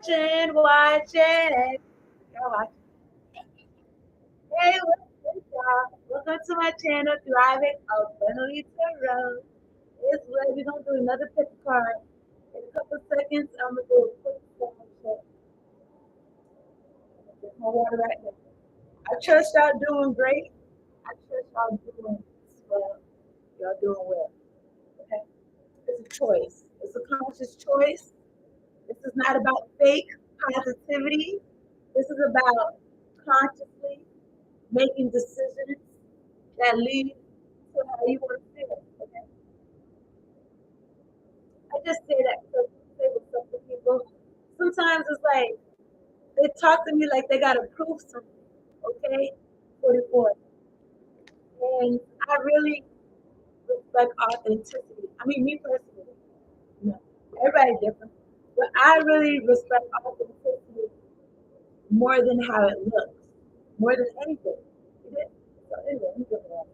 Watching. Y'all watch. Hey, what's up, y'all? Welcome to my channel, Thriving Abundantly Tarot. It's where we're gonna do another pick card. In a couple seconds, I'm gonna do a quick sound check. Get my water right now. I trust y'all doing great. I trust y'all doing well. Y'all doing well. Okay. It's a choice. It's a conscious choice. This is not about fake positivity. This is about consciously making decisions that lead to how you want to feel. Okay? I just say that because I say with some people, sometimes it's like they talk to me like they gotta prove something. Okay? 44. And I really respect authenticity. I mean me personally. You know, everybody different. But I really respect authenticity more than how it looks. More than anything. You did? So anyway, I'm good for that.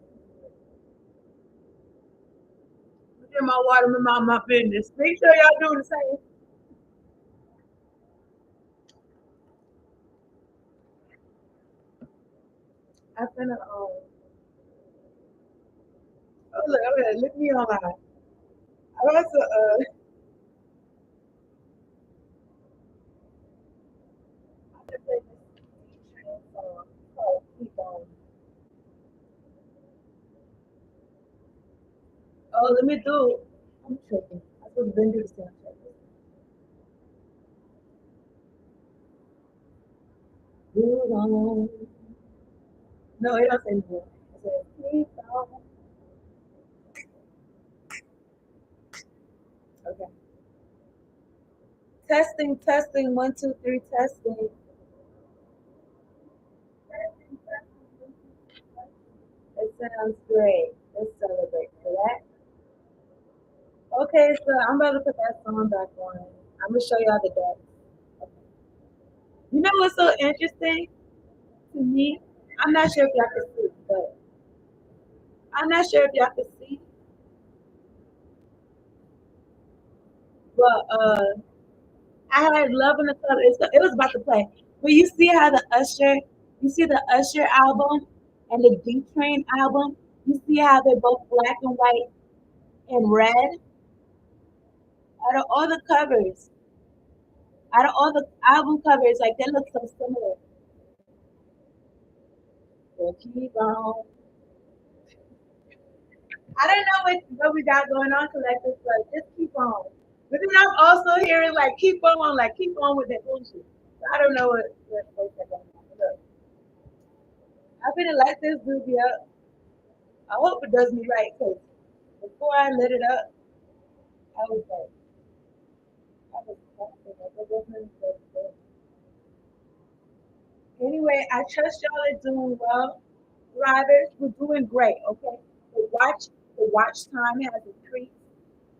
Get my water, my business. Make sure y'all doing the same. I'm finna oh look, okay, look me online. I also I just play this train song called Keep On. Oh, let me do I'm tripping. I supposed to do the sound check. Move on. No, it don't say move. It says keep on. Okay. Testing, testing, one, two, three, testing. It sounds great. Let's celebrate for that. Okay, so I'm about to put that song back on. I'm gonna show y'all the deck. Okay. You know what's so interesting to me? I'm not sure if y'all can see, but I'm not sure if y'all can see, but I had Love in the Club. It was about to play. But you see how you see the Usher album and the D Train album. You see how they're both black and white and red. Out of all the covers, out of all the album covers, like they look so similar. So keep on. I don't know what we got going on collective, but just keep on. But then I'm also hearing like keep on with that bullshit. So I don't know what's going on. Look, I'm gonna light this doobie up. I hope it does me right because before I lit it up, I was like, I was anyway, I trust y'all are doing well. Thrivers, we're doing great, okay? The watch time has increased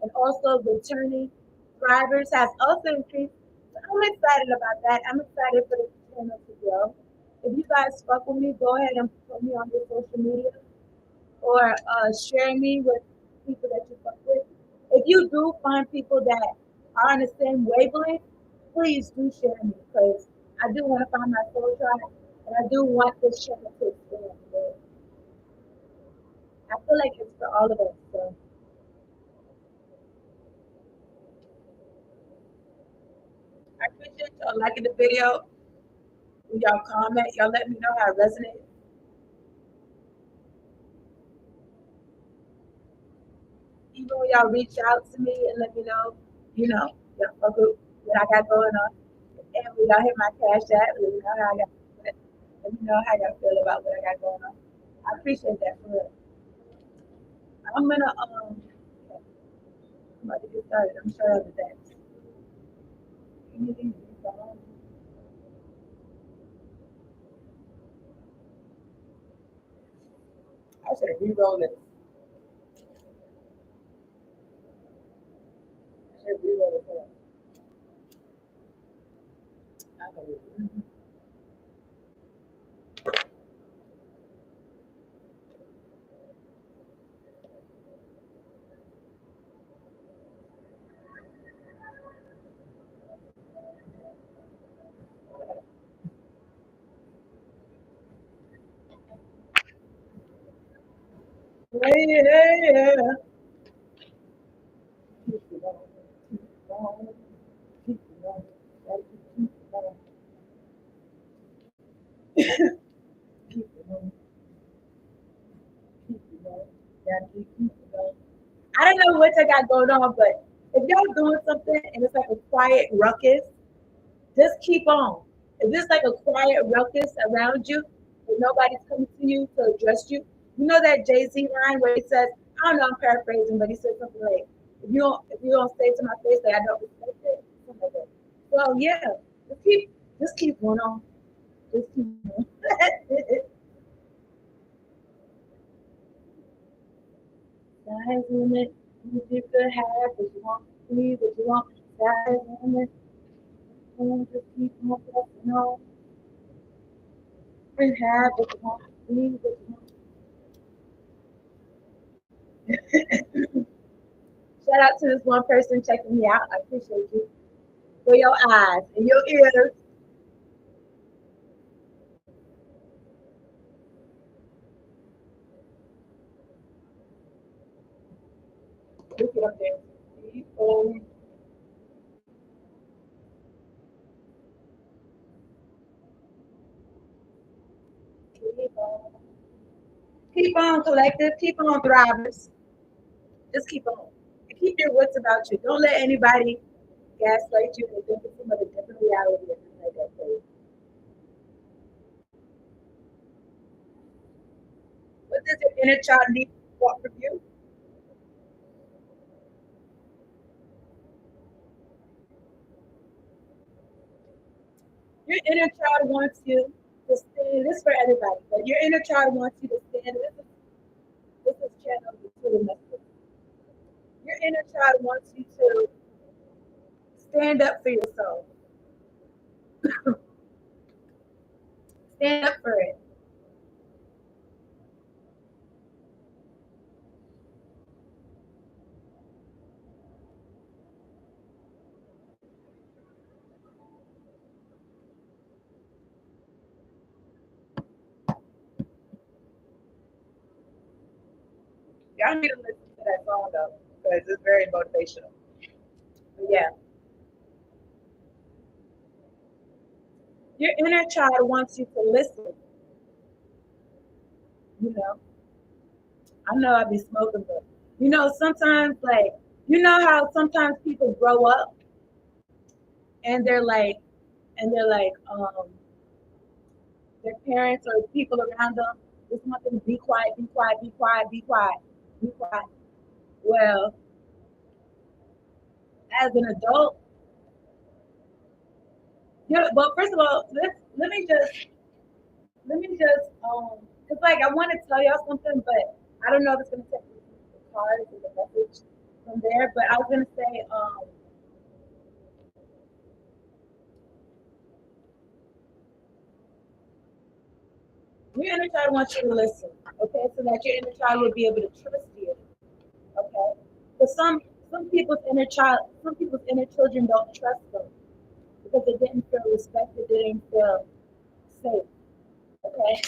and also returning thrivers has also increased. So I'm excited about that. I'm excited for the channel to grow. If you guys fuck with me, go ahead and put me on your social media or share me with people that you fuck with. If you do find people that are on the same wavelength, please do share me because I do want to find my soul tribe and I do want this channel to expand. But I feel like it's for all of us. So I appreciate y'all liking the video. When y'all comment, y'all let me know how it resonates. Even when y'all reach out to me and let me know, y'all fuck with what I got going on. And when y'all hit my cash app, let me know how y'all let me know how y'all feel about what I got going on. I appreciate that for real. I'm gonna I'm about to get started. I'm sure of that. I should re-roll it. I should re-roll it. Yeah. Keep it on, keep it on, keep it on. Gotta keep it on, keep it on, keep it on. Gotta keep it on. I don't know what I got going on, but if y'all doing something and it's like a quiet ruckus, just keep on. If it's like a quiet ruckus around you and nobody's coming to you to address you, you know that Jay-Z line where he says, I don't know, I'm paraphrasing, but he said something like, if you don't say to my face that I don't respect it, something like that. So yeah, just keep going on. Just keep going. Sky's the limit. You could have what you want, please what you want. Sky's the limit. Just keep on pressing on. And have what you want, please what you want. Shout out to this one person checking me out. I appreciate you for your eyes and your ears. Look it up there. Keep on, collective. Keep on, thrivers. Just keep on. And keep your wits about you. Don't let anybody gaslight you and think it's some other different reality or something like that. So, what does your inner child need want from you? Your inner child wants you to stand. This is for everybody, but your inner child wants you to stand. This is channel to the message. Your inner child wants you to stand up for yourself. Stand up for it. Y'all need to listen to that song though, because it's very motivational. But yeah, your inner child wants you to listen. You know, I know I be smoking, but sometimes like how sometimes people grow up and they're like their parents or people around them just want them to be quiet, be quiet, be quiet, be quiet, be quiet. Well, as an adult, but first of all, let me just cause like I want to tell y'all something, but I don't know if it's gonna take the cards or the message from there. But I was gonna say, your inner child wants you to listen, okay, so that your inner child will be able to trust you, okay. But some people's inner children don't trust them because they didn't feel respected, they didn't feel safe, okay.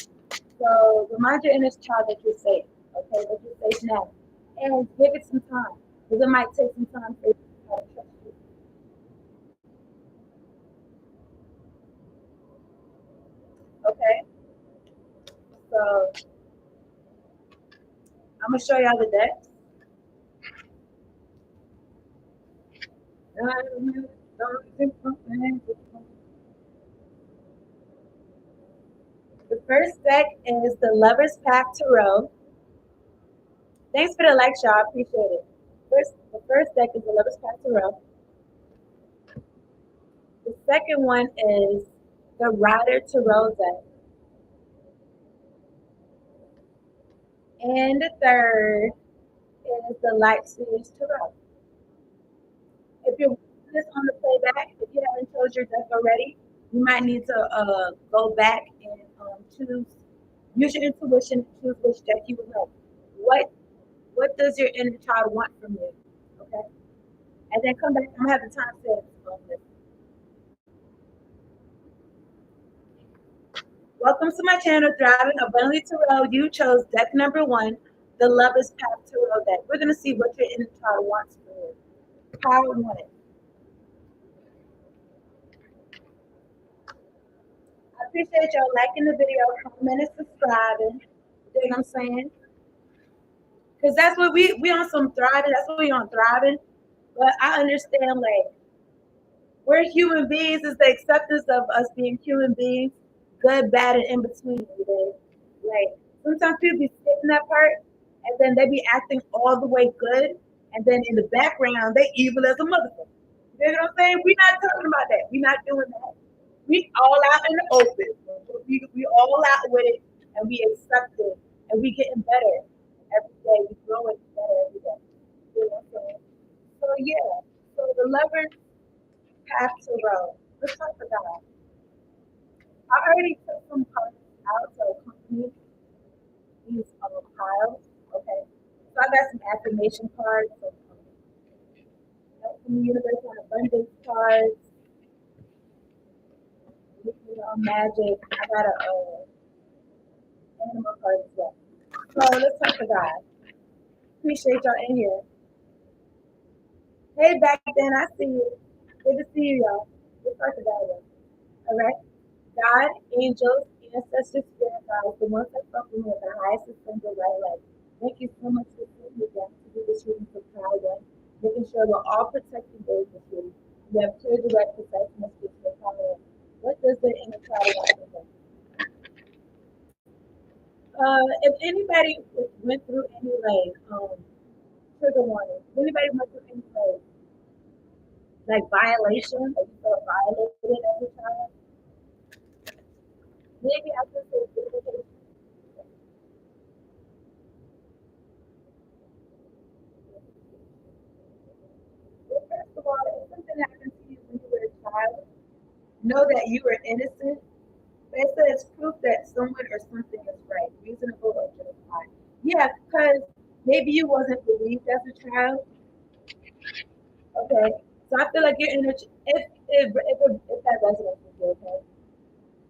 So remind your inner child that you're safe, okay, that you're safe now, and give it some time because it might take some time for you to trust you. Okay, so I'm gonna show y'all the deck. The first deck is the Lover's Path Tarot. Thanks for the like, y'all. I appreciate it. The first deck is the Lover's Path Tarot. The second one is the Rider Tarot deck. And the third is the Light Series Tarot. If you're watching this on the playback, if you haven't chose your deck already, you might need to go back and use your intuition and choose which deck you would like. What does your inner child want from you? Okay, and then come back. I'm gonna have the time to on this. Welcome to my channel, Thriving Abundantly Tarot. You chose deck number one. the Lover's Path Tarot deck. We're gonna see what your inner child wants for you. Power one. I appreciate y'all liking the video, commenting, and subscribing. You know what I'm saying? Because that's what we on some thriving. That's what we on thriving. But I understand, like, we're human beings. It's the acceptance of us being human beings, good, bad, and in between. You know? Like, sometimes people be skipping that part, and then they be acting all the way good, and then in the background, they evil as a motherfucker. You know what I'm saying? We're not talking about that. We're not doing that. We all out in the open. We all out with it, and we accept it, and we getting better every day. We growing better every day. You know what I'm saying? So yeah. So the Lovers Path to Road. Let's talk about. I already took some cards out to accompany these piles. Okay. So I got some affirmation cards, some from the universe on abundance cards, magic. I got a animal card as well. So let's talk to God. Appreciate y'all in here. Hey, back then, I see you. Good to see you, y'all. Let's talk to God. All right. God, angels, ancestors, spirit guides, the ones that fuck with me at the highest ascended right life. Thank you so much for sitting me down to do this reading for power, making sure we're all protecting those with you. We have clear, direct, precise messages for power. What does the inner child want to know? If anybody went through any trigger warning, if anybody went through any like violation, like you felt violated as a child, maybe I could say vindication. Well, first of all, if something happened to you when you were a child, know that you were innocent. But it says proof that someone or something is right, reasonable or justified. Yeah, because maybe you wasn't believed as a child. Okay, so I feel like your energy, if that resonates with you, okay.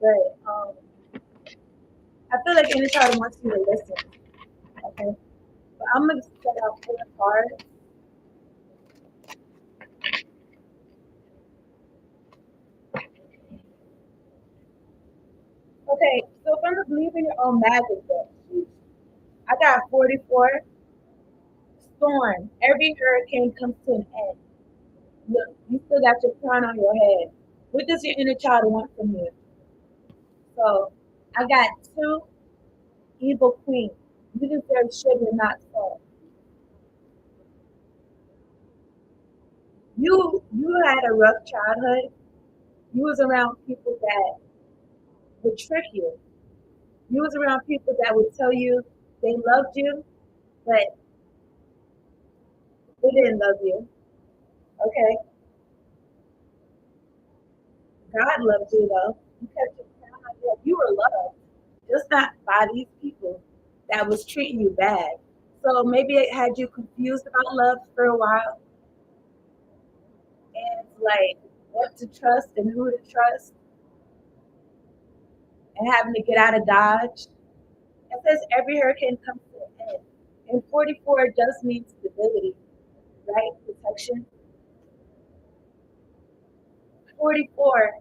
But I feel like inner child wants you to listen. Okay, but I'm gonna set out 4 cards. Okay, so if I'm to believe in your own magic, then I got 44. Storm. Every hurricane comes to an end. Look, you still got your crown on your head. What does your inner child want from you? So I got 2 evil queens. You deserve sugar, not salt. You had a rough childhood. You was around people that would trick you. You was around people that would tell you they loved you, but they didn't love you. Okay? God loved you though. You kept your crown on your head. You were loved. Just not by these people that was treating you bad. So maybe it had you confused about love for a while and like what to trust and who to trust and having to get out of Dodge. It says every hurricane comes to an end. And 44 does mean stability, right? Protection. 44.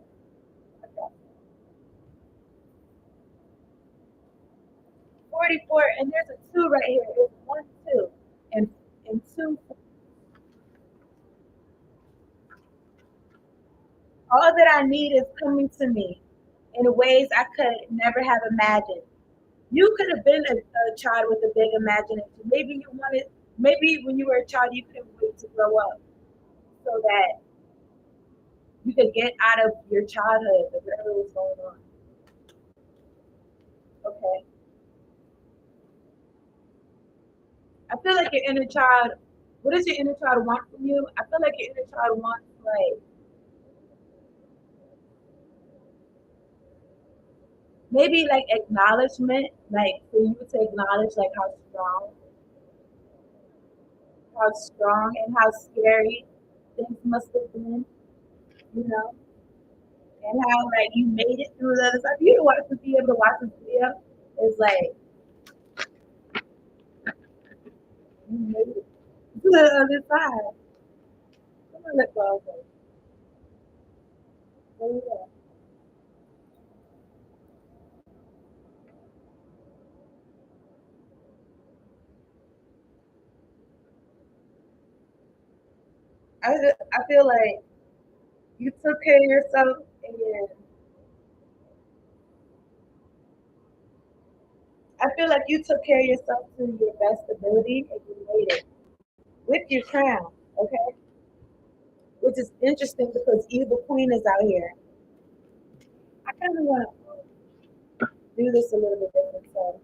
44, and there's a 2 right here. There's 1, 2, and 2. All that I need is coming to me in ways I could never have imagined. You could have been a child with a big imagination. Maybe you wanted, maybe when you were a child, you couldn't wait to grow up so that you could get out of your childhood or whatever was going on. Okay. I feel like your inner child, what does your inner child want from you? I feel like your inner child wants like maybe like acknowledgement, like for you to acknowledge like how strong and how scary things must have been, you know, and how like you made it through the other stuff. You don't want to be able to watch this video. It's like You made it to the other side. Come on, let's go. There you go. I feel like you took care of yourself, and I feel like you took care of yourself to your best ability, and you made it with your crown. Okay, which is interesting because Evil Queen is out here. I kind of want to do this a little bit different. So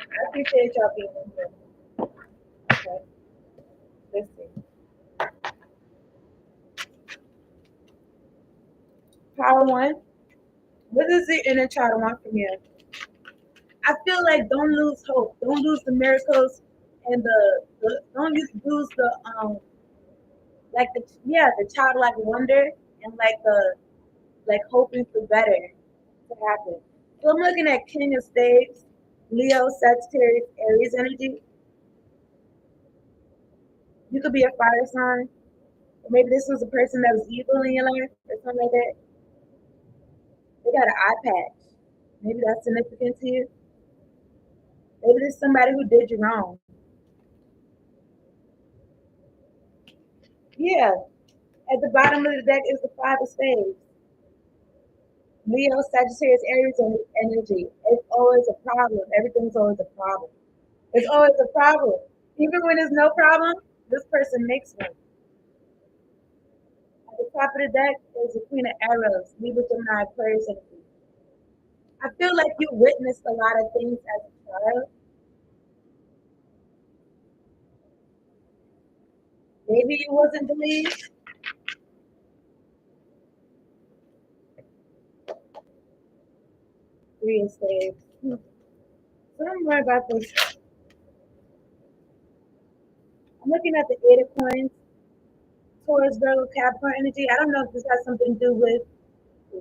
I appreciate y'all being in here. Okay, let's see. Power one. What does the inner child want from you? I feel like don't lose hope. Don't lose the miracles and the don't lose the like the yeah the childlike wonder and like the like hoping for better to happen. So I'm looking at King of Spades, Leo, Sagittarius, Aries energy. You could be a fire sign, or maybe this was a person that was evil in your life or something like that. They got an eye patch. Maybe that's significant to you. Maybe there's somebody who did you wrong. Yeah, at the bottom of the deck is the Five of Spades. Leo, Sagittarius, Aries energy. It's always a problem. Everything's always a problem. It's always a problem. Even when there's no problem, this person makes one. At the top of the deck is the Queen of Arrows, Libra, Gemini, Aquarius energy. I feel like you witnessed a lot of things as a child. Maybe you wasn't believed. Three of Spades. So I'm worried about this. I'm looking at the Eight of Coins, Taurus, Virgo, Capricorn energy. I don't know if this has something to do with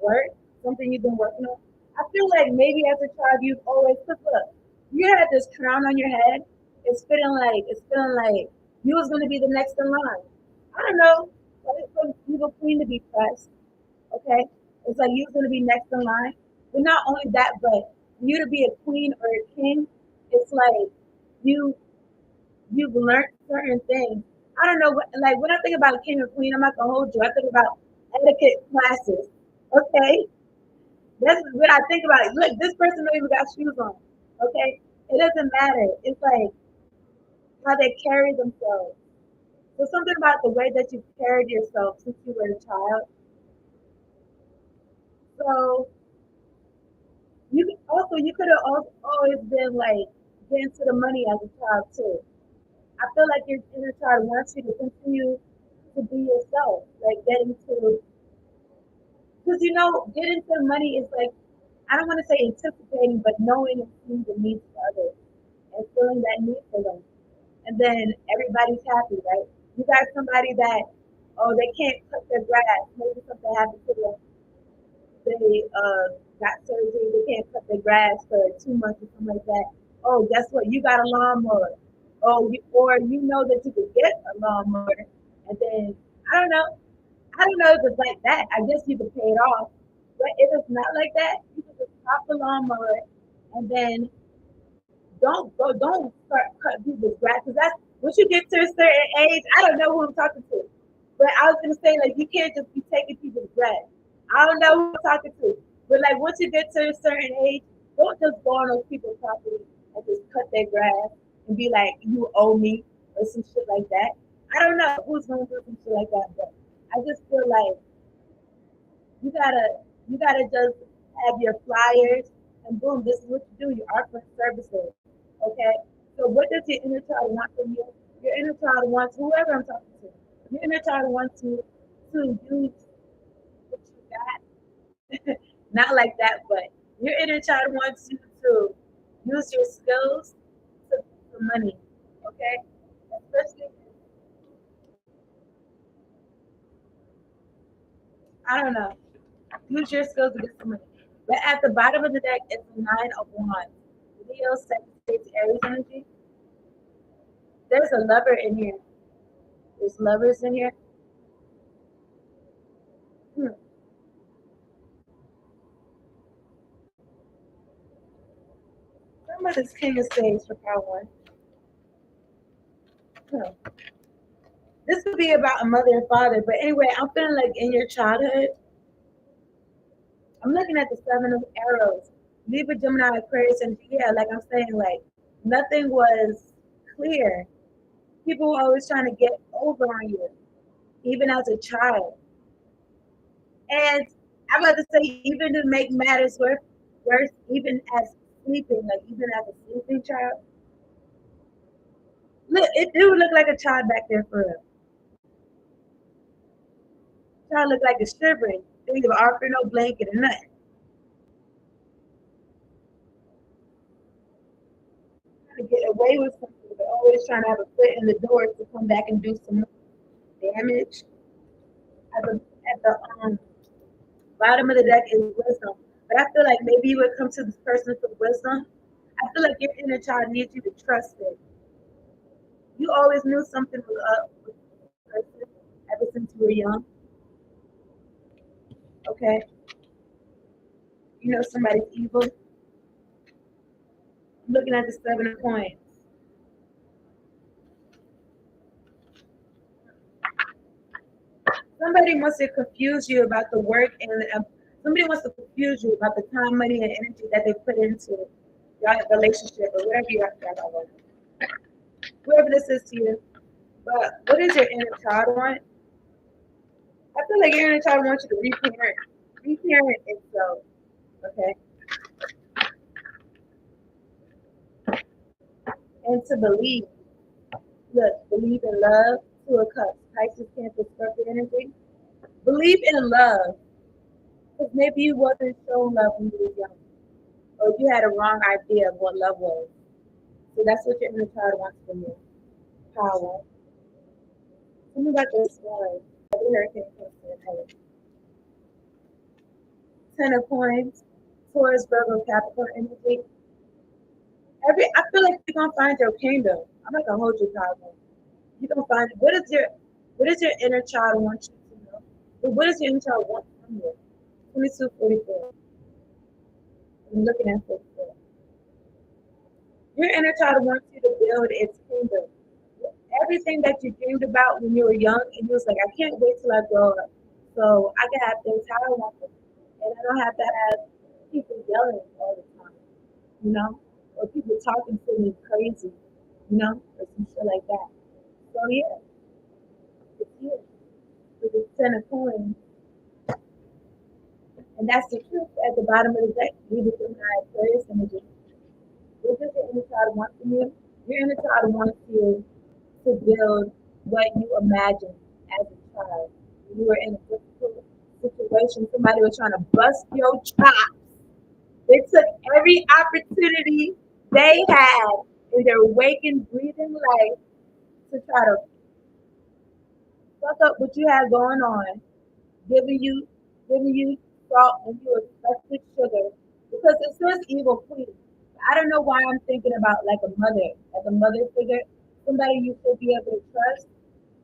work, something you've been working on. I feel like maybe as a child you've always cause look, you had this crown on your head. It's feeling like you was gonna be the next in line. I don't know. But it's for evil queen to be pressed. Okay? It's like you was gonna be next in line. But not only that, but for you to be a queen or a king, it's like you you've learned certain things. I don't know what like when I think about a king or queen, I'm not gonna hold you. I think about etiquette classes. Okay, that's what I think about it. Look, this person don't even got shoes on. Okay? It doesn't matter. It's like how they carry themselves. So something about the way that you carried yourself since you were a child. So you could have always been like getting to the money as a child too. I feel like your inner child wants you to continue to be yourself, like getting to because getting to the money is like I don't want to say anticipating, but knowing and seeing the needs of others and feeling that need for them. And then everybody's happy, right? You got somebody that, oh, they can't cut their grass. Maybe something happened to them. They got surgery. They can't cut their grass for 2 months or something like that. Oh, guess what? You got a lawnmower. Or you know that you could get a lawnmower, and then I don't know. I don't know if it's like that. I guess you could pay it off. But if it's not like that, you can just pop the lawnmower and then don't start cutting people's grass because that's once you get to a certain age. I don't know who I'm talking to, but I was gonna say like you can't just be taking people's grass. I don't know who I'm talking to, but like once you get to a certain age, don't just go on those people's property and just cut their grass and be like you owe me or some shit like that. I don't know who's gonna do some shit like that, but I just feel like you gotta you gotta just have your flyers and boom, this is what you do. You offer services. Okay. So what does your inner child want from you? Your inner child wants whoever I'm talking to. Your inner child wants you to use what you got. Not like that, but your inner child wants you to use your skills to for money. Okay? Especially I don't know. Use your skills to get some money. But at the bottom of the deck, it's the Nine of Wands. Leo, Sagittarius, Aries energy. There's a lover in here. There's lovers in here. Hmm. Some of this King of Spades for power. Hmm. This could be about a mother and father, but anyway, I'm feeling like in your childhood, I'm looking at the Seven of Arrows. Libra, Gemini, Aquarius, and yeah, like I'm saying, like nothing was clear. People were always trying to get over on you, even as a child. And I'm about to say, even to make matters worse, even as sleeping, like even as a sleeping child. Look, it do look like a child back there for real. Child look like a shivering. They even offer no blanket or nothing. To get away with something, but always trying to have a foot in the door to come back and do some damage. At the at the bottom of the deck is wisdom. But I feel like maybe you would come to this person for wisdom. I feel like your inner child needs you to trust it. You always knew something was up with this person ever since you were young. Okay, you know somebody's evil. I'm looking at the Seven of Coins. Somebody wants to confuse you about the work and somebody wants to confuse you about the time, money, and energy that they put into your relationship or whatever you have to about. Whoever this is to you. But what is your inner child want? I feel like your inner child wants you to reparent itself. Okay, and to believe. Look, believe in love. Two of Cups. Pisces, Cancer, Scorpio energy. Believe in love. Because maybe you wasn't shown love when you were young, or you had a wrong idea of what love was. So that's what your inner child wants from you. Power. Tell me about this one. Every hurricane comes to an end. Ten of coins. Taurus, Virgo, Capricorn energy. I feel like you're gonna find your kingdom. I'm not gonna hold you powerful. You're gonna find what is your inner child want you to know? But what does your inner child want from you? 2244. I'm looking at 44. Your inner child wants you to build its kingdom. Everything that you dreamed about when you were young, and you was like, I can't wait till I grow up. So I can have things how I want them. And I don't have to have people yelling all the time, you know? Or people talking to me crazy, or some shit like that. So yeah, it's here. With the Ten of Coins. And that's the truth at the bottom of the deck. Leave it in my Aquarius energy. What does your inner child want from you? Your inner child wants you to build what you imagined as a child. When you were in a difficult situation, somebody was trying to bust your chops. They took every opportunity they had in their waking, breathing life to try to fuck up what you had going on, giving you giving you salt when you expected sugar. Because it says evil queen. I don't know why I'm thinking about like a mother figure, somebody you should be able to trust,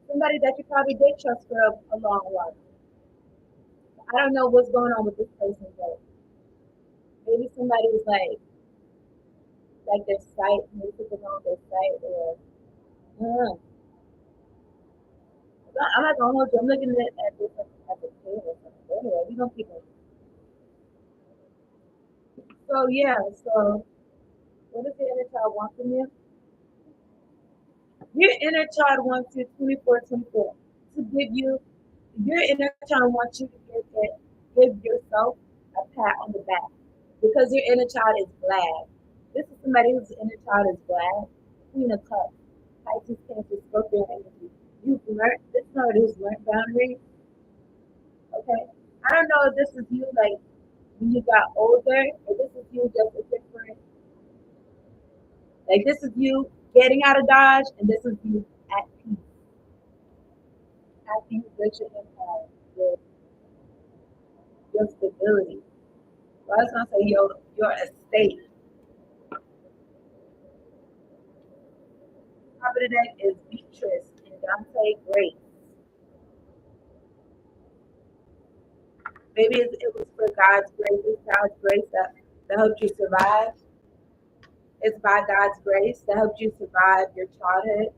somebody that you probably did trust for a long while. I don't know what's going on with this person, but maybe somebody was like their sight, maybe took it on their sight, or uh, I'm not gonna hold you. I'm looking at this as a kid or something. But anyway, we don't keep it. So yeah, so what does the inner child want from you? Your inner child wants you 24/24 to give you. Your inner child wants you to give yourself a pat on the back because your inner child is glad. This is somebody whose inner child is glad. Queen of Cups, Pisces, Cancer, Scorpio energy. You've learned. This is somebody who's learned boundaries. Okay. I don't know if this is you like when you got older, or this is you just a different. Like this is you getting out of Dodge, and this is you at peace after you built your empire, your stability. I was gonna say your estate. Top of the deck is Beatrice and Dante Grace. Maybe it was for God's grace. It's God's grace that helped you survive. It's by God's grace that helped you survive your childhood.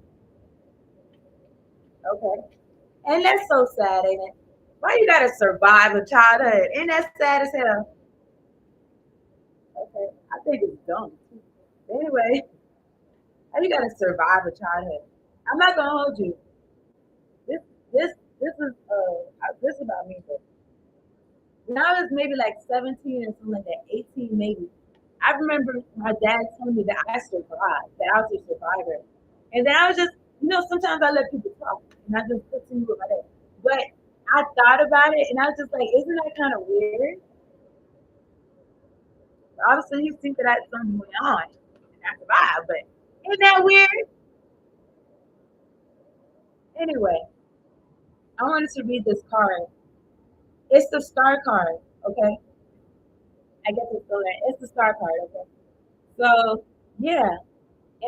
Okay. And that's so sad, ain't it? Why you gotta survive a childhood? Ain't that sad as hell? Okay. I think it's dumb. Anyway, how you gotta survive a childhood? I'm not gonna hold you. This this this is about me, but when I was maybe like 17 or something like that, 18 maybe. I remember my dad telling me that I survived, that I was a survivor. And then I was just, sometimes I let people talk and I just continue with my day. But I thought about it and I was just like, isn't that kind of weird? All of a sudden you think that that's something going on and I survived, but isn't that weird? Anyway, I wanted to read this card. It's the star card, okay? I guess it's still there. It's the star card, okay? So, yeah,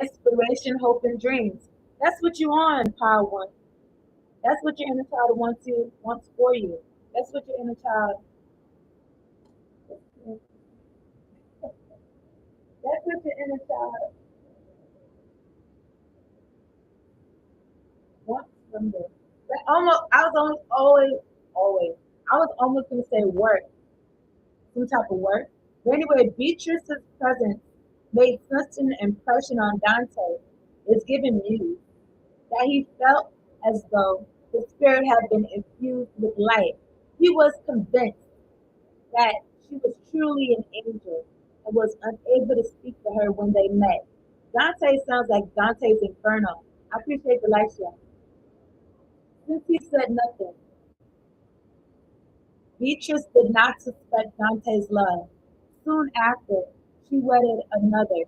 inspiration, hope, and dreams. That's what you want, Power One. That's what your inner child wants for you. That's what your inner child. That's what your inner child wants from you. But I was always. I was almost gonna say work, some type of work. But anyway, Beatrice's presence made such an impression on Dante. It's given news that he felt as though the spirit had been infused with light. He was convinced that she was truly an angel and was unable to speak to her when they met. Dante sounds like Dante's Inferno. I appreciate the light show. Since he said nothing, Beatrice did not suspect Dante's love. Soon after, she wedded another.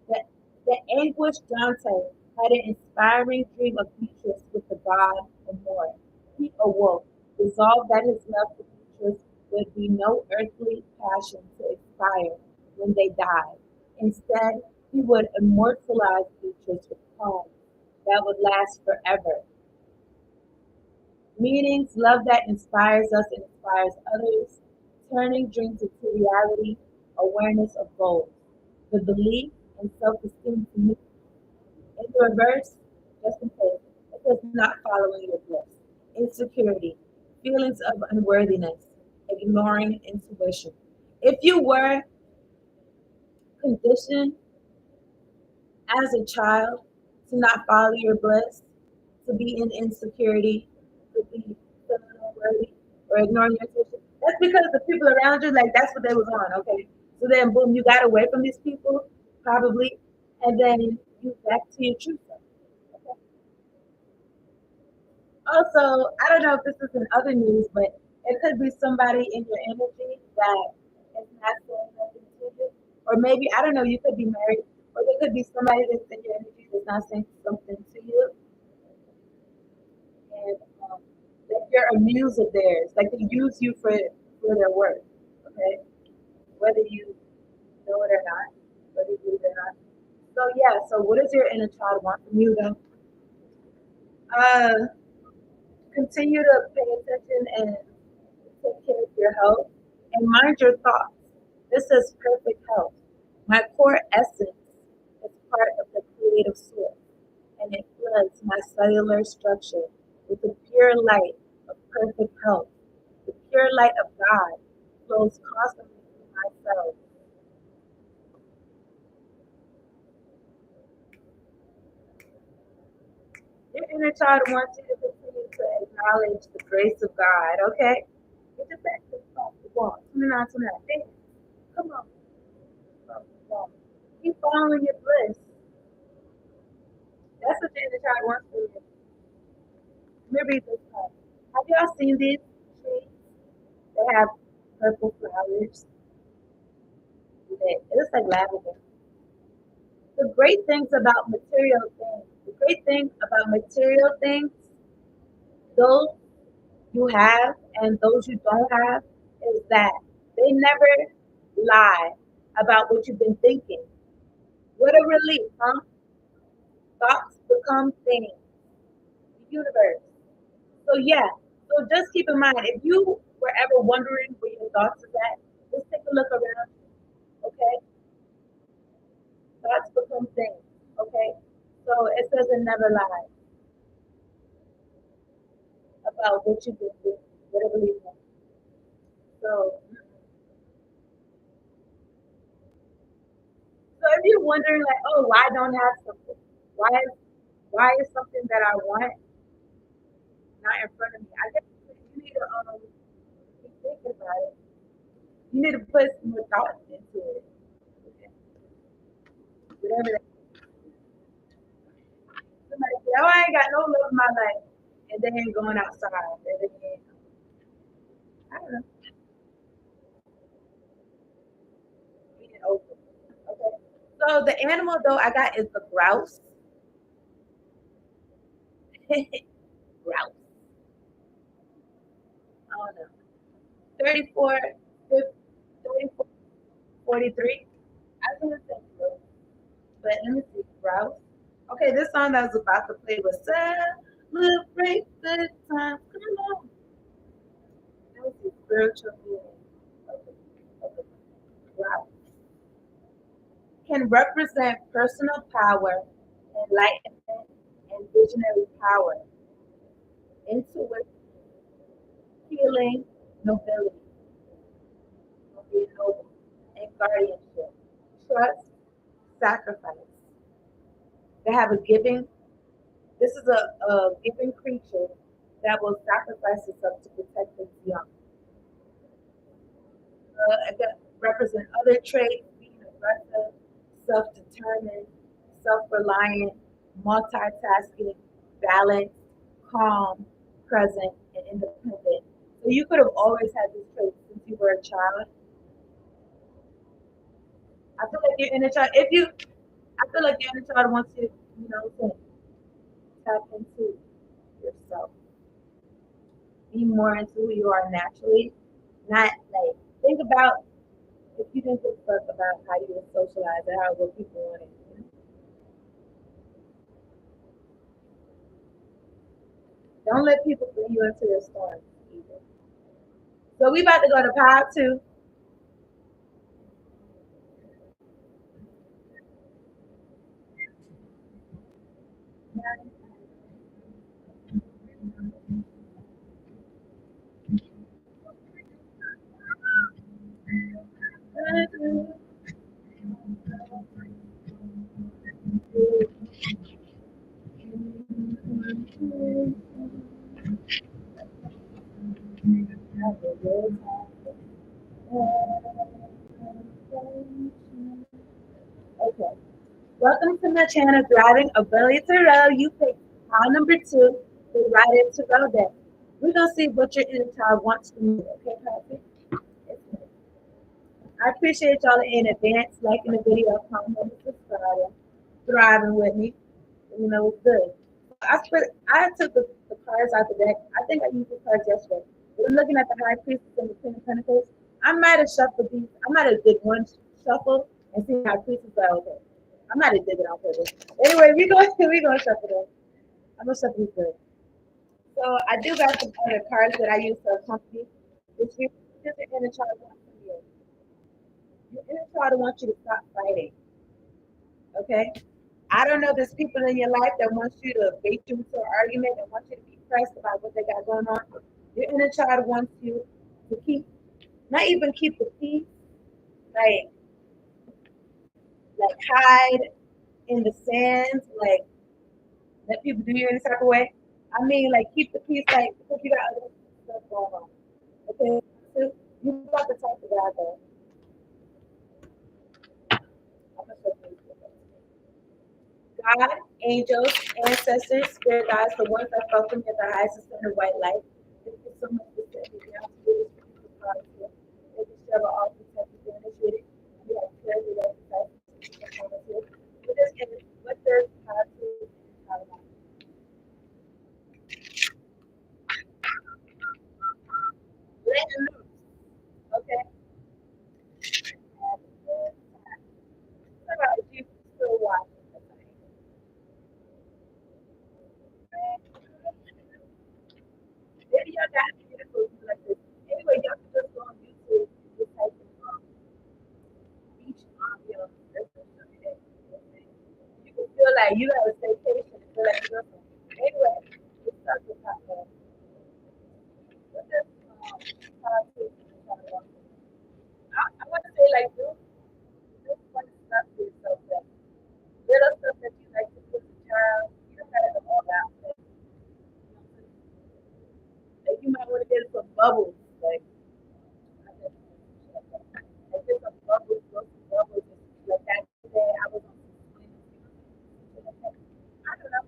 The, the anguished Dante had an inspiring dream of Beatrice with the god Amor. He awoke, resolved that his love for Beatrice would be no earthly passion to expire when they died. Instead, he would immortalize Beatrice with poems that would last forever. Meanings, love that inspires us and inspires others, turning dreams into reality, awareness of goals, the belief and self-esteem to meet. In the reverse, just in case, it says not following your bliss, insecurity, feelings of unworthiness, ignoring intuition. If you were conditioned as a child to not follow your bliss, to be in insecurity, to be feeling unworthy, or ignoring your intuition. That's because the people around you, like that's what they was on, okay? So then boom, you got away from these people, probably, and then you back to your true self. Okay? Also, I don't know if this is in other news, but it could be somebody in your energy that is not saying nothing to you. Or maybe, I don't know, you could be married, or there could be somebody that's in your energy that's not saying something to you. And that you're a muse of theirs. Like they use you for their work. Okay? Whether you know it or not, whether you believe it or not. So yeah, so what does your inner child want from you though? Uh Continue to pay attention and take care of your health and mind your thoughts. This is perfect health. My core essence is part of the creative source and it floods my cellular structure with the pure light of perfect health. The pure light of God flows constantly through my cells. Your inner child wants you to continue to acknowledge the grace of God, okay? Get your back to the front, the wall. 29, 29. Dance. Come on. Come on. Keep following your bliss. That's what your inner child wants from you. Let me read this part. Have y'all seen these trees? They have purple flowers. It looks like lavender. The great things about material things, the great thing about material things, those you have and those you don't have, is that they never lie about what you've been thinking. What a relief, huh? Thoughts become things. The universe. So yeah. So just keep in mind, if you were ever wondering where your thoughts is at, just take a look around. Okay, thoughts become things. Okay, so it says it never lies about what you've been doing, whatever you want. So, so if you're wondering like, oh, why I don't have something? Why is something that I want not in front of me? I guess you need to be thinking about it. You need to put some more thought into it. Okay? Whatever that somebody say, oh, I ain't got no love in my life, and they ain't going outside. And they ain't, I don't know, being open. Okay. So the animal though I got is the grouse. Grouse. I don't know. 34, 34, 43. I was gonna say grouse, but let me see. Grouse. Okay, this song that I was about to play was Celebrate Good Times. Come on. Let me see. Spiritual healing. Okay. Okay. Grouse. Can represent personal power, enlightenment, and visionary power, intuition, healing, nobility, being noble, and guardianship, trust, sacrifice. They have a giving. This is a giving creature that will sacrifice itself to protect its young. That represent other traits, being aggressive, self-determined, self-reliant, multitasking, balanced, calm, present, and independent. So you could have always had these traits since you were a child. I feel like your inner child, if you, I feel like your inner child wants you, to tap into yourself, be more into who you are naturally, not like think about if you didn't give a fuck about how you would socialize or how what people wanted. Don't let people bring you into their storms either. So we about to go to part two. Okay. Welcome to my channel, Driving Ability to Row. You pick pile number two, the ride into row day. We're gonna see what your inner child wants from you. Okay, Kathy? I appreciate y'all in advance liking the video, commenting, subscribing, thriving with me. It's good. I took the cards out the deck. I think I used the cards yesterday. But I'm looking at the High Priestess and the Queen of Pentacles. I might have shuffled these. I might have did one shuffle and see how Priestess are okay. I might have did it on purpose. Anyway, we gonna shuffle them. I'm gonna shuffle these good. So I do got some other cards that I use to accompany this reading. Just the inner child wants from you. Your inner child wants you to stop fighting. Okay? I don't know, there's people in your life that want you to bait you into an argument and want you to be pressed about what they got going on. Your inner child wants you to keep, not even keep the peace, like hide in the sands, like let people do you any type of way. I mean, like keep the peace, like because you got other stuff going on. Okay, so you got to talk to God though. I'm gonna show you. God, angels, ancestors, spirit guides, the ones that welcome in the highest and white light. Thank you so much for sending me out to do this beautiful product here. Thank you, Trevor, all protected and initiated. We have clear the exercise here. With this image, what does God do in our life? Let loose, okay? Okay. What does politics and child I want to say like do fun stuff for yourself. That little stuff that you like to do as a child. You don't gotta go all out. Like you might want to get some bubbles. Like get some bubbles, blow some bubbles. Like that day I was on some swing. I don't know.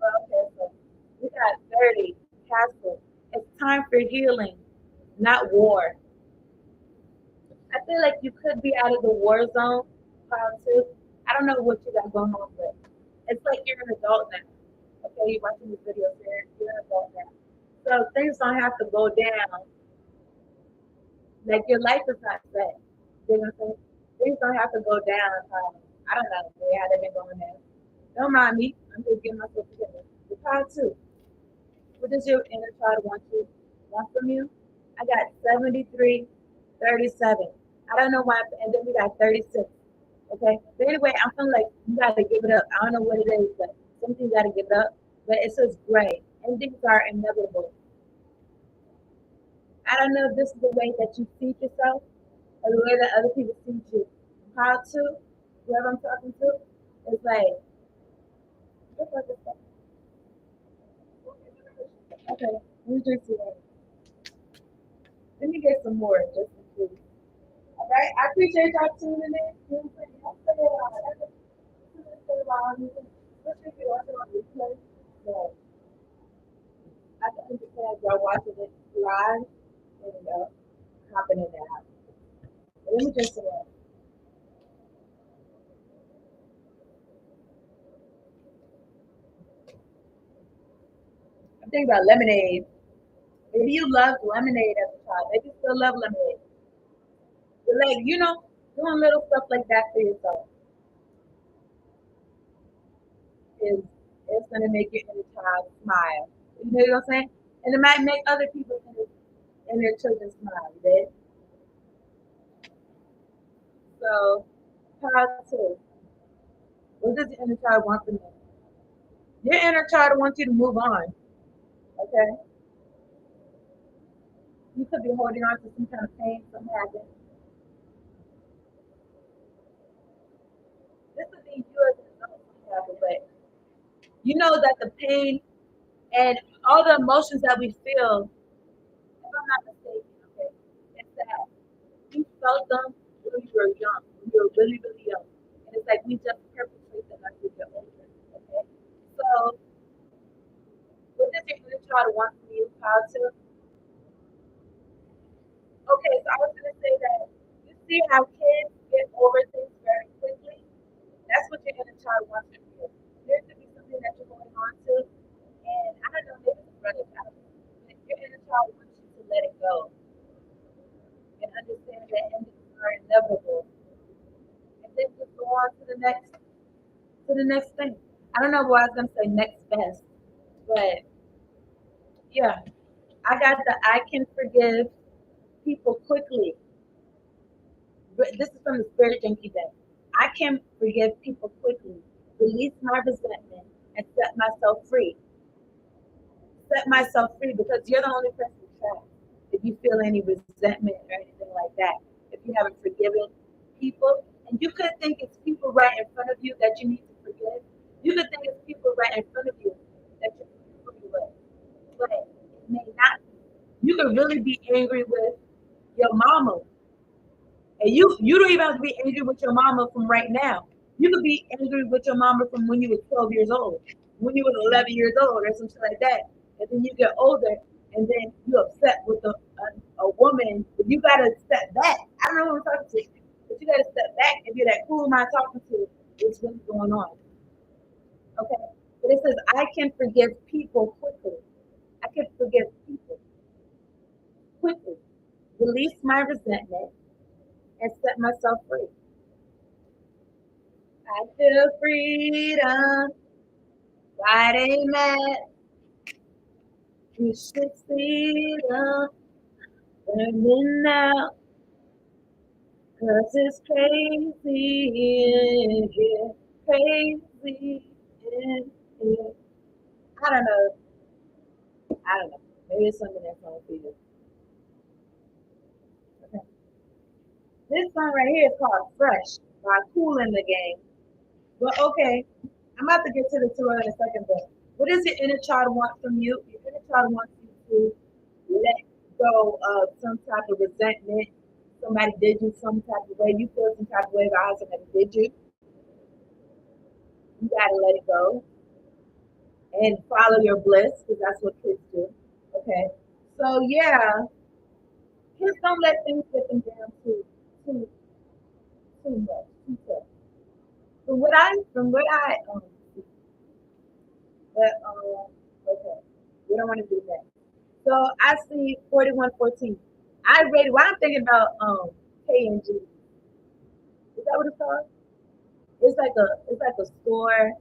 Well, okay, so we got 30 castle. It's time for healing, not war. I feel like you could be out of the war zone, too. I don't know what you got going on, but it's like you're an adult now. Okay, you're watching this video, you're an adult now. So things don't have to go down. Like your life is not set. You know what I'm saying? Things don't have to go down. I don't know how they've been going down. Don't mind me. I'm just getting myself together. The power too. What does your inner child want from you? I got 73, 37. I don't know why, and then we got 36. Okay. But anyway, I'm feeling like you gotta give it up. I don't know what it is, but something you gotta give it up. But it says gray. And things are inevitable. I don't know if this is the way that you see yourself or the way that other people see you. How to, whoever I'm talking to, it's like, okay, let me drink some water. Let me get some more just in case. All right, I appreciate y'all tuning in. I'll stay around. Stay around. Especially if you're watching on replay. So I can understand y'all watching it live and hopping in and out. But let me drink some water. I'm thinking about lemonade. Maybe you loved lemonade as a child. Maybe you still love lemonade. But like, doing little stuff like that for yourself is gonna make your inner child smile. You know what I'm saying? And it might make other people and their children smile. You did? So how to what does your inner child want from you? Your inner child wants you to move on. Okay? You could be holding on to some kind of pain, something happened. This would be you as an adult, something happened, but you know that the pain and all the emotions that we feel, if I'm not mistaken, okay, it's that we felt them when we were young, when we were really, really young. And it's like we just perpetrate them as we get older. Okay? So what does your inner child want from you, how to? Okay, so I was gonna say that you see how kids get over things very quickly. That's what your inner child wants from you. There could be something that you're holding on to, and I don't know, maybe it's running out. Your inner child wants you to let it go and understand that endings are inevitable, and then just go on to the next thing. I don't know why I was gonna say next best, but yeah, I got the I can forgive people quickly. But this is from the Spirit Junkie Day. I can forgive people quickly, release my resentment, and set myself free. Set myself free because you're the only person trapped. If you feel any resentment or anything like that, if you haven't forgiven people, and you could think it's people right in front of you that you need to forgive. You could think it's people right in front of you that you need to forgive, but it may not be. You could really be angry with your mama. And you don't even have to be angry with your mama from right now. You could be angry with your mama from when you were 12 years old, when you were 11 years old, or something like that. And then you get older, and then you upset with a woman. You gotta step back. I don't know who I'm talking to, but you gotta step back and be like, who am I talking to? What's really going on? Okay. But it says I can forgive people quickly. I can forgive people quickly. Release my resentment and set myself free. I feel freedom. Friday night, you should see them burning out. Cause it's crazy in here. Crazy then, and I don't know. I don't know. Maybe it's something that's wrong for you. Okay. This song right here is called Fresh by Cool in the Game. Well, okay. I'm about to get to the tour in a second, but what does your inner child want from you? Your inner child wants you to let go of some type of resentment. Somebody did you some type of way. You feel some type of way about how somebody did you. You gotta let it go and follow your bliss because that's what kids do. Okay. So yeah, kids don't let things get them down too too much, too tough. From what I but okay, we don't want to do that. So I see 4114. I read. Well, I'm thinking about K and G. Is that what it's called? It's like a store.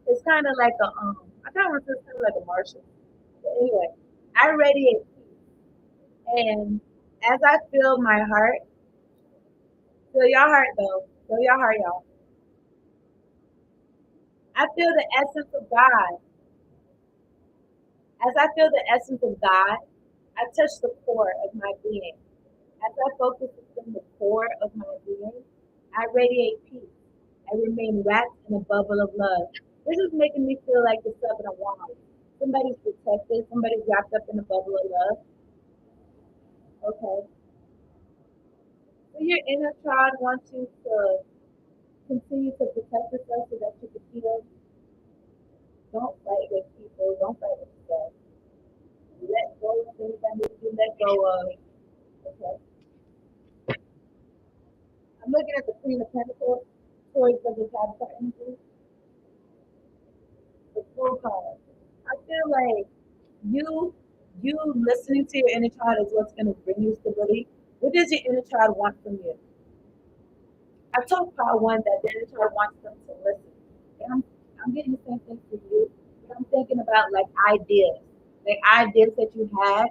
It's kind of like a I kind of want to say it's kind of like a Marshall. But anyway, I radiate peace, and as I feel my heart, feel your heart though, feel your heart, y'all. I feel the essence of God. As I feel the essence of God, I touch the core of my being. As I focus on the core of my being, I radiate peace. I remain wrapped in a bubble of love. This is making me feel like the seven of wands. Somebody's protected, somebody's wrapped up in a bubble of love. Okay. So your inner child wants you to continue to protect yourself so that you can heal. Don't fight with people. Don't fight with yourself. Let go of things that need to be let go of. Okay. I'm looking at the Queen of Pentacles, towards the Capricorn energy, the full card. I feel like you you listening to your inner child is what's going to bring you stability. What does your inner child want from you? I told part one that the inner child wants them to listen. And I'm getting the same thing for you. But I'm thinking about like ideas that you had,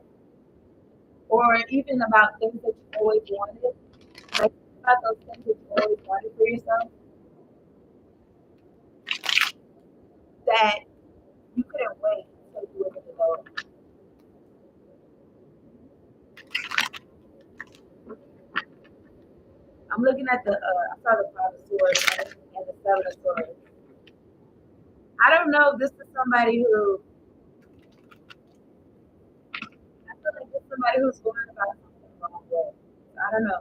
or even about things that you always wanted. Like about those things that you always wanted for yourself that you couldn't wait until you were going to go. I'm looking at I saw the Five of Swords and the Seven of Swords. I don't know if this is somebody who, I feel like this is somebody who's going about something the wrong way. I don't know.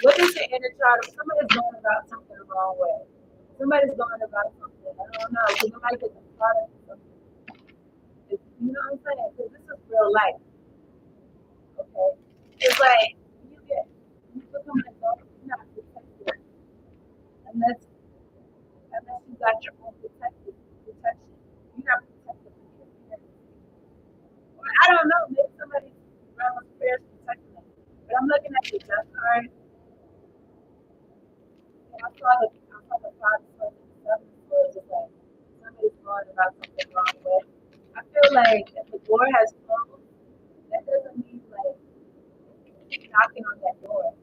What is your inner child? Somebody's going about something the wrong way. Somebody's going about something. I don't know. Because somebody gets a product or something. You know what I'm saying? Because this is real life. Okay? It's like you become an adult, you're not protected unless you got your own protection. You're not protected from your parents. Or I don't know, maybe somebody around the parents protecting them. But I'm looking at the death card and I saw the five swords and the seven swords. It's like somebody's going about something wrong with. I feel like if the door has closed, that doesn't mean like knocking on that door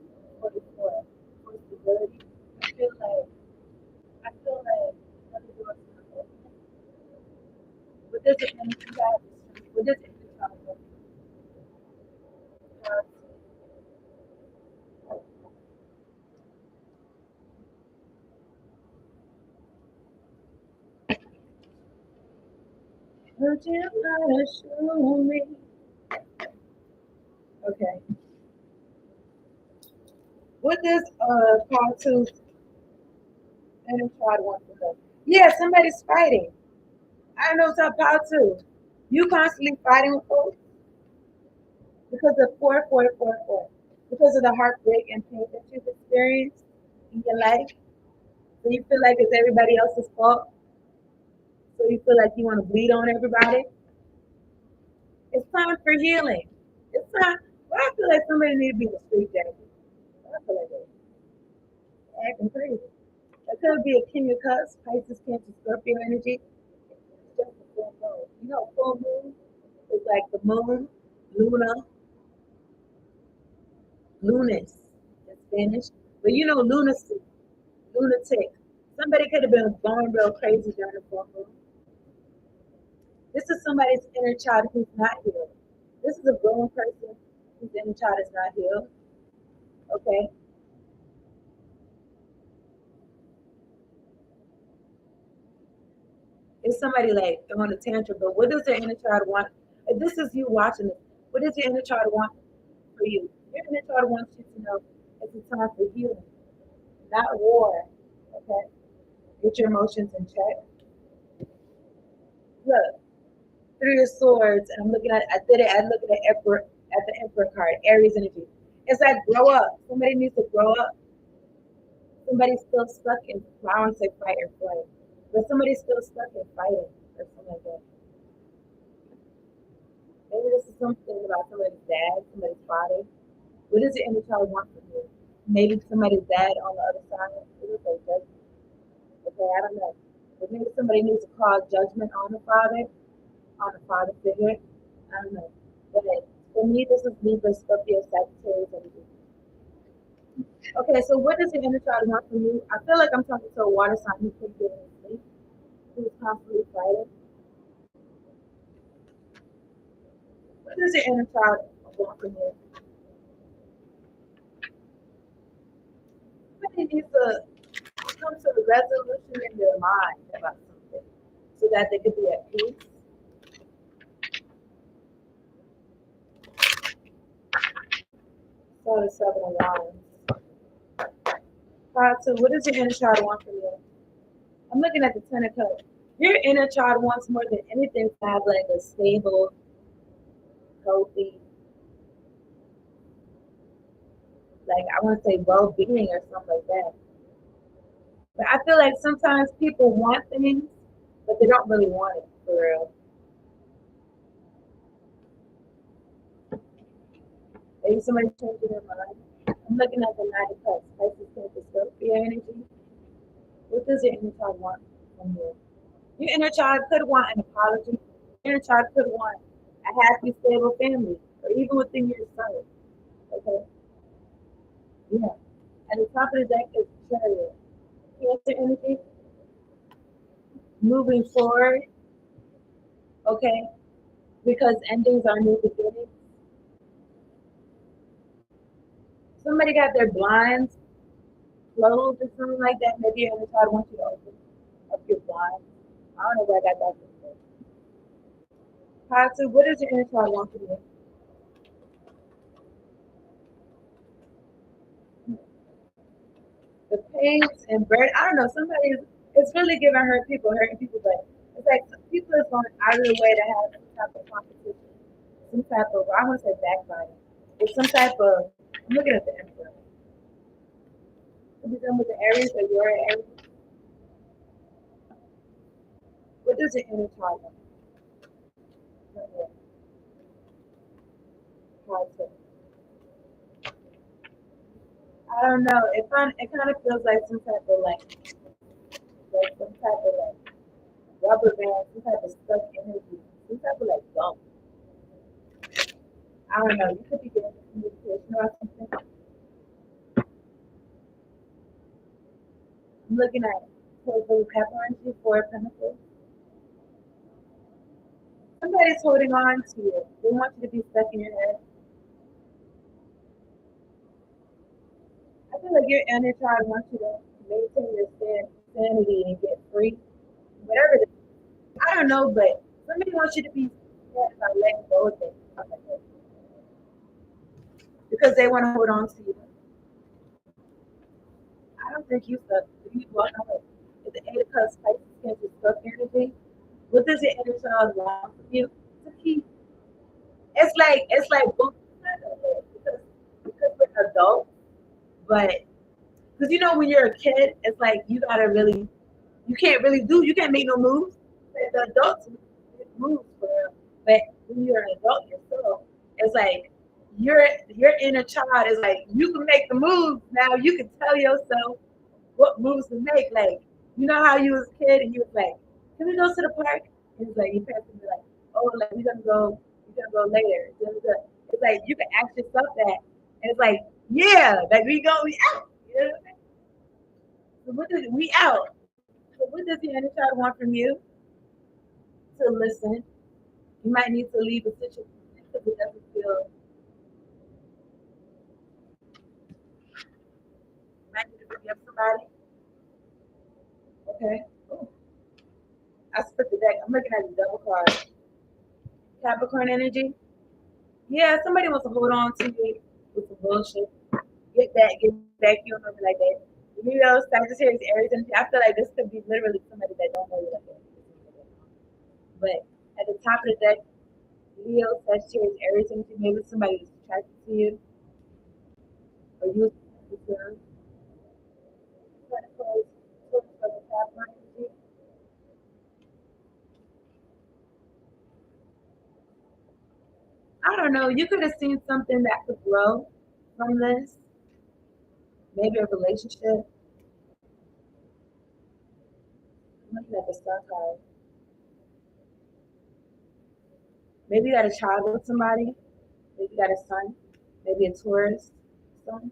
for stability. I feel like I feel like another door is not open. But there's an energy that with this energy would you wanna show me? Okay. What does part two inner child want to go? Yeah, somebody's fighting. I know it's part two. You constantly fighting with folks because of four. Because of the heartbreak and pain that you've experienced in your life. So you feel like it's everybody else's fault. So you feel like you want to bleed on everybody. It's time for healing. It's time. Well, I feel like somebody needs to be in the street, Jackie. I feel like they're acting crazy. That could be a King of Cups, Pisces, Cancer, Scorpio energy. It's just a full moon. You know, full moon is like the moon, Luna, lunas in Spanish. But you know, lunacy, lunatic. Somebody could have been going real crazy during the full moon. This is somebody's inner child who's not healed. This is a grown person whose inner child is not healed. Okay. It's somebody like on a tantrum, but what does their inner child want? If this is you watching this, what does your inner child want for you? Your inner child wants you to know it's a time for healing, not war. Okay? Get your emotions in check. Look, Three of Swords, and I'm looking at I look at the Emperor card, Aries energy. It's like grow up. Somebody needs to grow up. Somebody's still stuck in I don't say fight or flight. But somebody's still stuck in fighting or something like that. Maybe this is something about somebody's dad, somebody's father. What does your inner child want from you? Maybe somebody's dad on the other side. It is like judgment. Okay, I don't know. But maybe somebody needs to call judgment on the father figure. I don't know. But for me, this is Libra, Scorpio, Sagittarius, everything. Okay, so what does your inner child want from you? I feel like I'm talking to a water sign who can't get any sleep, who's constantly fighting. What does your inner child want from you? Somebody needs to come to a resolution in their mind about something so that they could be at peace. So the Seven of Wands. So what does your inner child want from you? I'm looking at the Ten of Cups. Your inner child wants more than anything to have like a stable, healthy, like I want to say well-being or something like that. But I feel like sometimes people want things, but they don't really want it for real. Maybe somebody's changing their mind. I'm looking at the Nine of Cups, Pisces, Cancer, Scorpio energy. What does your inner child want from you? Your inner child could want an apology. Your inner child could want a happy, stable family, or even within yourself. Okay? Yeah. And the top of the deck is Chariot. Cancer energy, moving forward, okay? Because endings are new beginnings. Somebody got their blinds closed or something like that. Maybe your inner child wants you to open up your blinds. I don't know where I got that from. Positive, what does your inner child want from you? The pains and bird. I don't know. Somebody is. It's really giving hurting people, but it's like people is going out of the way to have some type of competition, some type of I want to say backbiting, or some type of. I'm looking at the emperor. If you're done with the Aries or your Aries, what does your inner child want? Positive. I don't know. It kind of feels like some type of like some type of like rubber band, some type of stuck energy, some type of like gum. I don't know. You could be getting communication or something. I'm looking at purple pepper energy, four of pentacles. Somebody's holding on to you. They want you to be stuck in your head. I feel like your inner child wants you to maintain your sanity and get free. Whatever it is. I don't know, but somebody wants you to be sad by letting go of things. Because they want to hold on to you. I don't think you suck. You walk out with the Eight of Cups, Pisces, Cancer, Scorpio energy. What does your inner child want from you? To keep. It's like both because we're adults, but because you know when you're a kid, it's like you can't make no moves. Like the adults move for real. But when you're an adult yourself, it's like your inner child is like you can make the moves now. You can tell yourself what moves to make. Like you know how you was a kid and you was like, can we go to the park? And it's like your parents can be like, oh, like we're gonna go later. It's like you can ask yourself that, and it's like, yeah, like we out. You know what I mean? So what does we out? So what does the inner child want from you? To listen. You might need to leave a situation because it doesn't feel. You might need to forgive somebody. Okay. Ooh, I split the deck. I'm looking at the double card. Capricorn energy. Yeah, somebody wants to hold on to you with some bullshit. Get back, you don't know me like that. Leo, Sagittarius, Aries, and I feel like this could be literally somebody that don't know you like that. But at the top of the deck, Leo, Sagittarius, Aries, and maybe somebody is attracted to you, or you attracted to them. I don't know. You could have seen something that could grow from this. Maybe a relationship. I'm looking at the sun card. Maybe you got a child with somebody. Maybe you got a son. Maybe a Taurus son.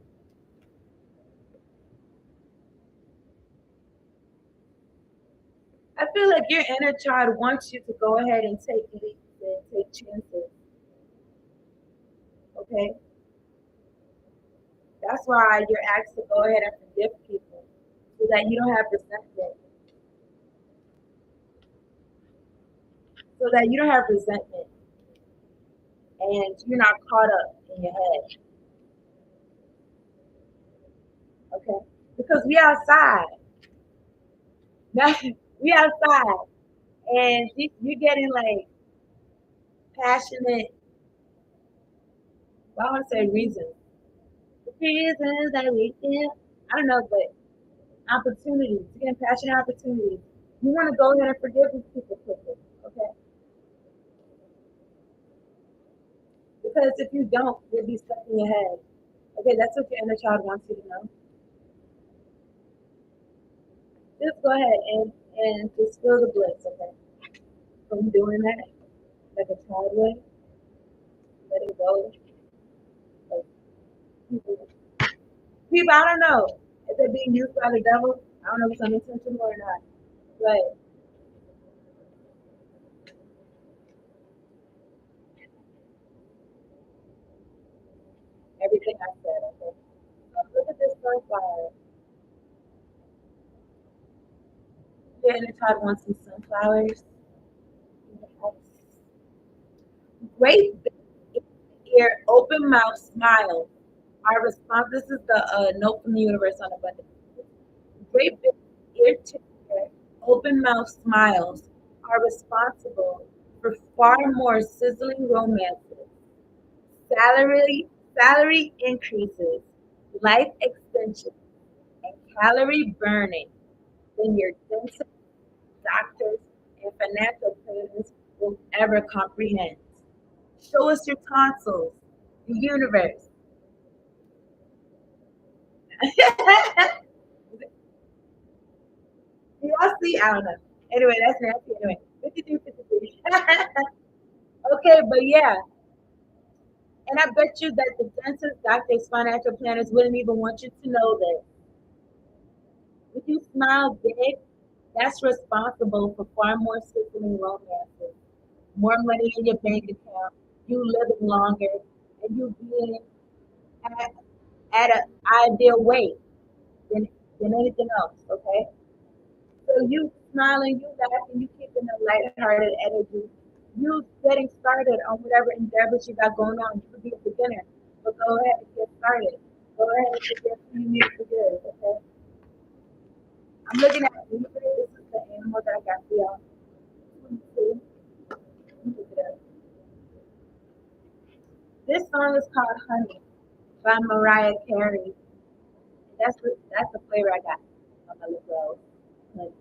I feel like your inner child wants you to go ahead and take leaps and take chances. Okay? That's why you're asked to go ahead and forgive people so that you don't have resentment. So that you don't have resentment and you're not caught up in your head. Okay? Because we outside. We outside. And you're getting like passionate, well, I want to say reasons. The reasons that we can, I don't know, but opportunities, you're getting passionate opportunities. You want to go ahead and forgive these people quickly, okay? Because if you don't, you'll be stuck in your head. Okay, that's what your inner child wants you to know. Just go ahead and just feel the bliss, okay? From doing that, like a child way, let it go. Like people, people, I don't know if they're being used by the devil. I don't know if it's unintentional or not, but everything I said, okay? So look at this sunflower. Your inner child wants some sunflowers. Great big ear, open mouth smile. Our response, this is the note from the universe on abundance. Great big ear to ear, open mouth smiles are responsible for far more sizzling romances, salary, salary increases, life extension, and calorie burning than your dentist, doctors, and financial planners will ever comprehend. Show us your tonsils, the universe. Do y'all see? I don't know. Anyway, that's nasty. Anyway, 53, 53. Okay, but yeah. And I bet you that the dentists, doctors, financial planners wouldn't even want you to know that. If you smile big, that's responsible for far more fulfilling romances, more money in your bank account, you living longer, and you being at, at an ideal weight than, than anything else, okay? So you smiling, you laughing, you keeping a lighthearted energy. You getting started on whatever endeavors you got going on. You could be a beginner, but go ahead and get started. Go ahead and forget who you need to forgive, okay? I'm looking at Libra. This is the animal that I got for y'all. Let me see. Let me look it up. This song is called Honey by Mariah Carey. That's the flavor I got on my lip gloss. Like,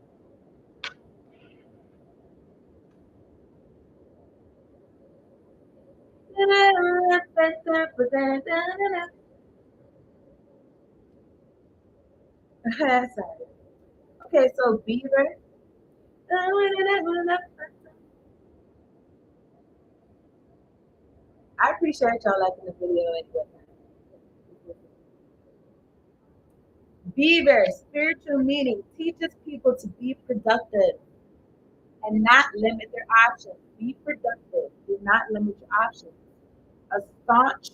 sorry. Okay, so Beaver. I appreciate y'all liking the video anyway. Beaver, spiritual meaning teaches people to be productive and not limit their options. Be productive. does not limit your options. A staunch,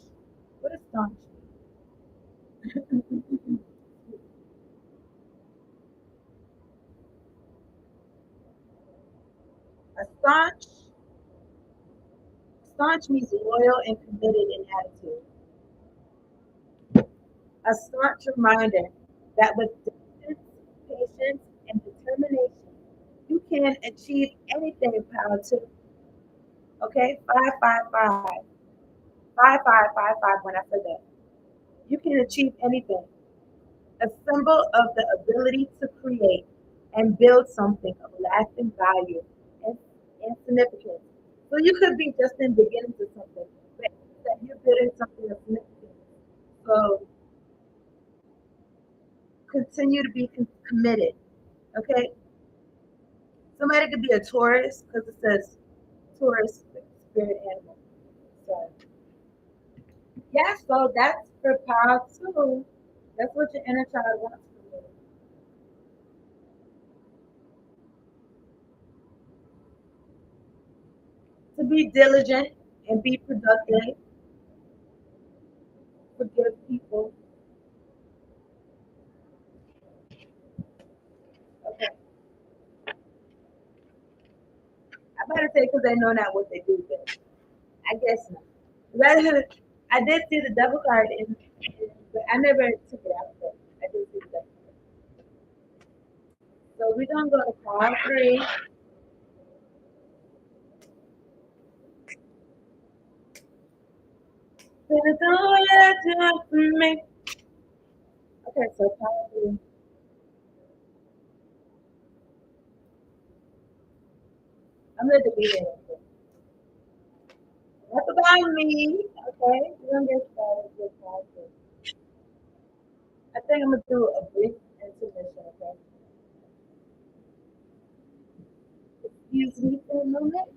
what is staunch? A staunch means loyal and committed in attitude. A staunch reminder that with diligence, patience, and determination, you can achieve anything. Power to, okay, 555, 5555. When I said that, you can achieve anything. A symbol of the ability to create and build something of lasting value and, and significance. So you could be just in beginning to something, but that you're building something of significance. So continue to be committed. Okay, somebody could be a Taurus because it says Taurus spirit animal. So yeah, so that's for power two. That's what your inner child wants from you. To be diligent and be productive, forgive people. Okay, I better say because they know not what they do, but I guess not. Rather, I did see the double card, but I never took it out. But I did see the double card. So we're gonna go to card three. Gonna do what you do for me. Okay, so card three. I'm gonna delete it. That's about me. Okay, we're gonna get started with card three. I think I'm gonna do a brief intermission. Okay, excuse me for a moment.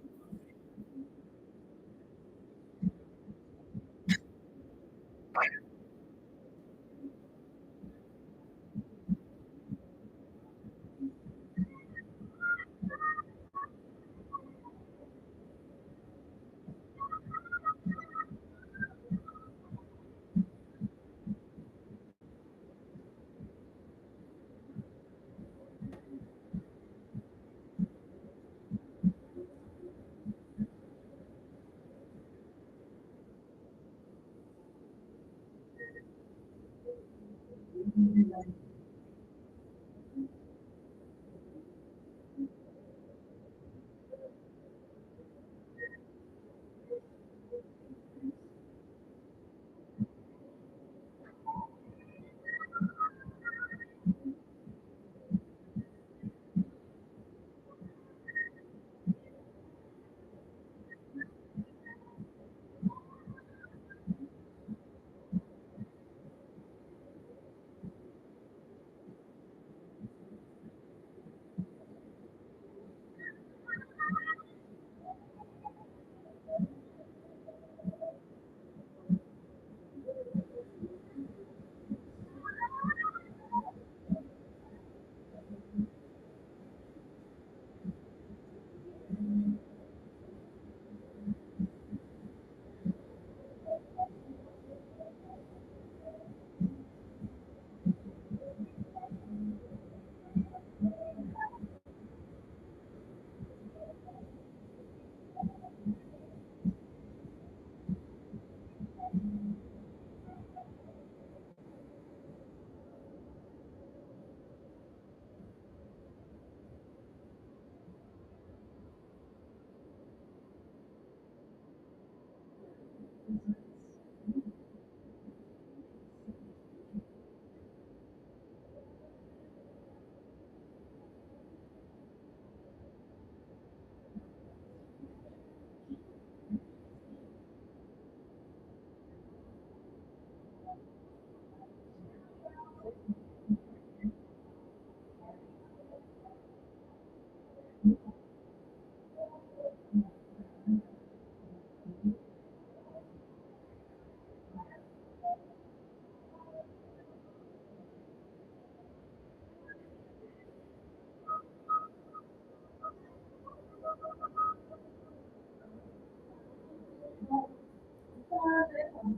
Tell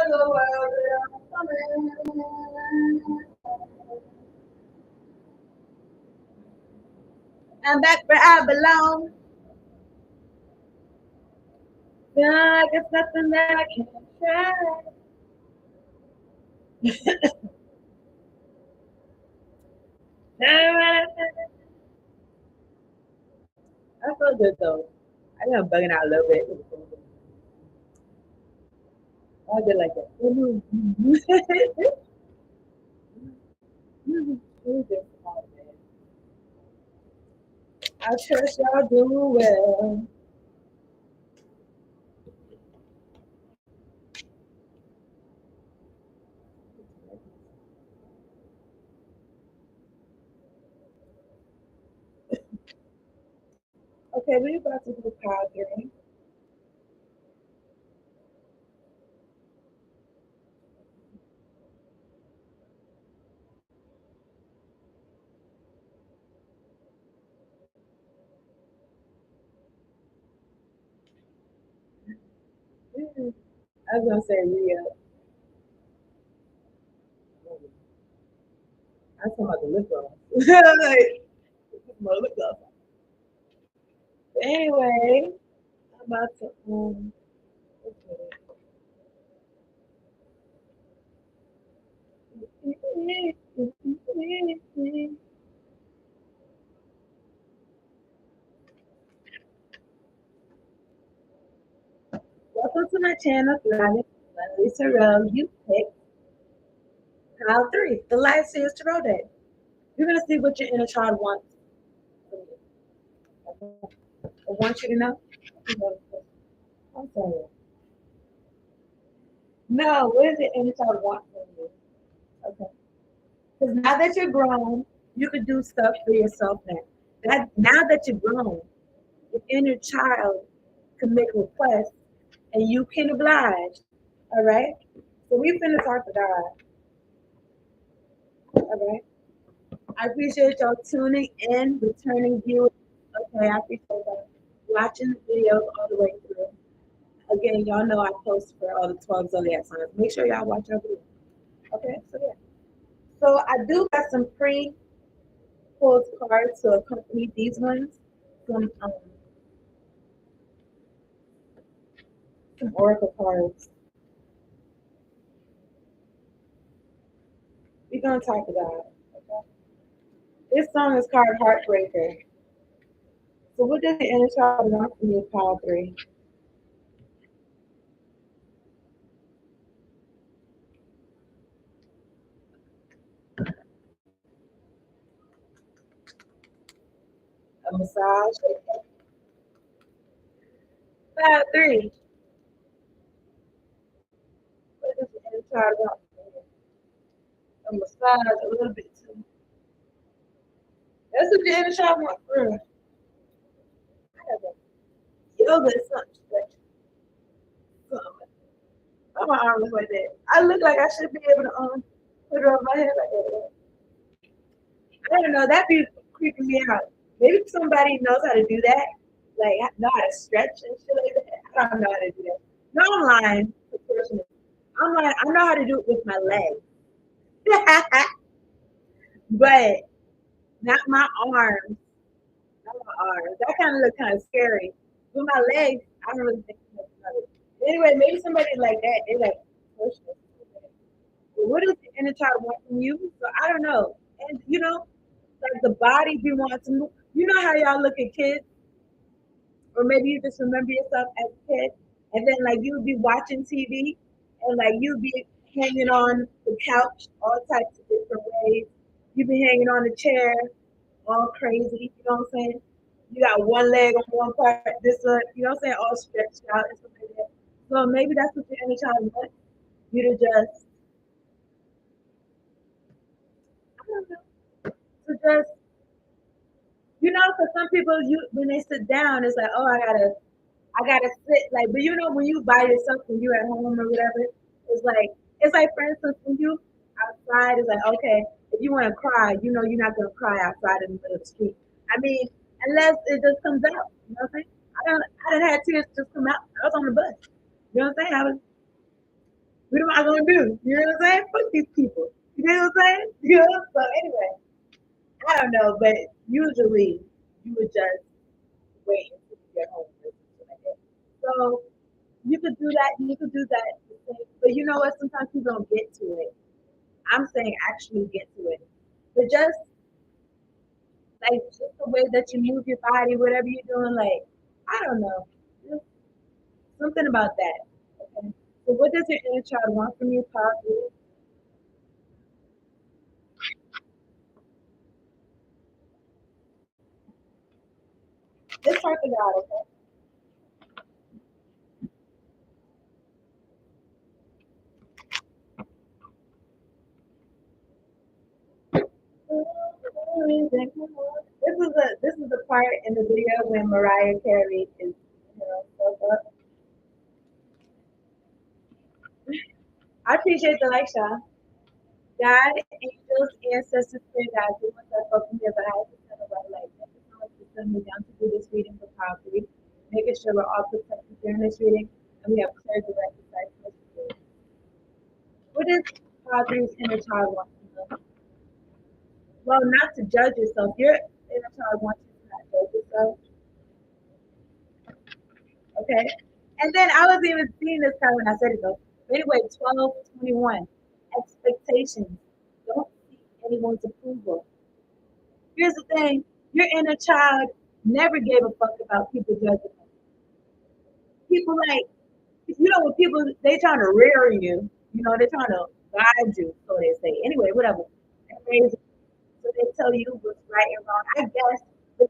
the world that I'm coming. I'm back where I belong. Like it's nothing that I can't try. I feel good though. I think I'm bugging out a little bit. I did like that. I trust y'all doing well. Okay, we're about to do power three. I was gonna say Rio. I was talking about the lip gloss. Like, my lip gloss. But anyway, I'm about to welcome to my channel, Thriving Lisa Rowe. You picked pile three, the life series tarot deck. You're gonna see what your inner child wants from you. I want you to know. I'm sorry. No, what does your inner child want from you? Okay. Because now that you're grown, you can do stuff for yourself now. Now that you're grown, your inner child can make requests and you can oblige. All right? So we finna talk to God. All right? I appreciate y'all tuning in, returning viewers. Okay, I appreciate y'all watching the videos all the way through. Again, y'all know I post for all the 12 zodiac signs. Make sure y'all watch our videos. Okay, so yeah. So I do got some pre-pulled cards to accompany these ones. Some some oracle cards. We're gonna talk about it. Okay? This song is called Heartbreaker. So what does the inner child want from you, Power 3? A massage? Power 3. What does the inner child want from you? A massage, a little bit too. That's what the inner child wants for real. I have a yoga or something. Something. My arm is like that. I look like I should be able to put it on my head like that. I don't know. That'd be creeping me out. Maybe somebody knows how to do that. Like, know how to stretch and shit like that. I don't know how to do that. No, I'm lying. I'm lying. I know how to do it with my legs. But not my arms. Not my arms. That kind of looks kind of scary. With my legs, I don't really think much about it. Anyway, maybe somebody like that, they like push me. But what does the inner child want from you? So I don't know. And like the body be wanting to move. You know how y'all look at kids, or maybe you just remember yourself as a kid, and then like you would be watching TV, and like you'd be hanging on the couch all types of different ways. You'd be hanging on the chair, all crazy. You know what I'm saying? You got one leg on one part, this one, you know what I'm saying, all stretched out and stuff like that. So maybe that's what your inner child wants you to just, I don't know, to just because some people, you when they sit down, it's like, oh, I gotta sit like, but when you by yourself, when you're at home or whatever, it's like for instance, when you outside, it's like okay, if you want to cry, you're not gonna cry outside in the middle of the street. I mean, unless it just comes out. You know what I'm saying? I don't had tears just come out. I was on the bus. You know what I'm saying? What am I gonna do? You know what I'm saying? Fuck these people. You know what I'm saying? You know? So anyway, I don't know, but usually you would just wait until you get home or something like that. So you could do that. You could do that. But you know what? Sometimes people don't get to it. I'm saying actually get to it. But just just the way that you move your body, whatever you're doing, like I don't know, just something about that. Okay. So what does your inner child want from you, Powerful? Let's talk about it. Okay? This is the part in the video when Mariah Carey is so up. I appreciate the like, Sean. God, angels, ancestors, spirit guides, we want that up from here, but I have to send a right light. Thank you so much for sending me down to do this reading for Powerfully, making sure we're all protected during this reading and we have clear direct insight messages. What does Powerfully's inner child want to know? Well, not to judge yourself. Your inner child wants you to not judge yourself. Okay. And then I was even seeing this kind when I said it though. But anyway, 12:21. Expectations. Don't seek anyone's approval. Here's the thing, your inner child never gave a fuck about people judging them. People like, when people, they trying to rear you, they're trying to guide you, so they say. Anyway, whatever. So they tell you what's right and wrong. I guess, but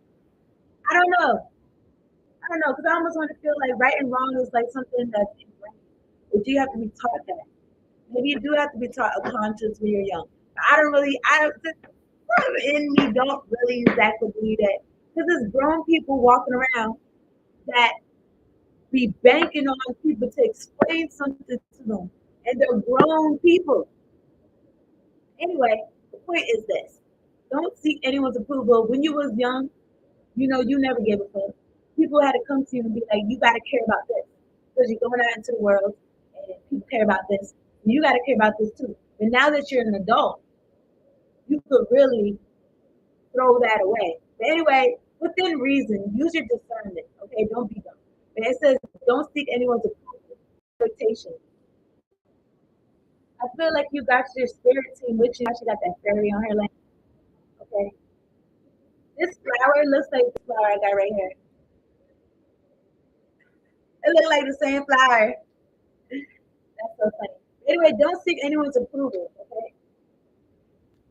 I don't know. I don't know, because I almost want to feel like right and wrong is like something that's ingrained. But you have to be taught that. Maybe you do have to be taught a conscience when you're young. I don't, in me don't really exactly believe that. Because there's grown people walking around that be banking on people to explain something to them. And they're grown people. Anyway, the point is this. Don't seek anyone's approval. When you was young, you never gave a fuck. People had to come to you and be like, you gotta care about this. Because you're going out into the world and people care about this. And you gotta care about this too. But now that you're an adult, you could really throw that away. But anyway, within reason, use your discernment. Okay, don't be dumb. But it says don't seek anyone's approval. Expectation. I feel like you got your spirit team with you. She got that fairy on her leg. Okay. This flower looks like the flower I got right here. It looks like the same flower. That's so funny. Anyway, don't seek anyone's approval. Okay.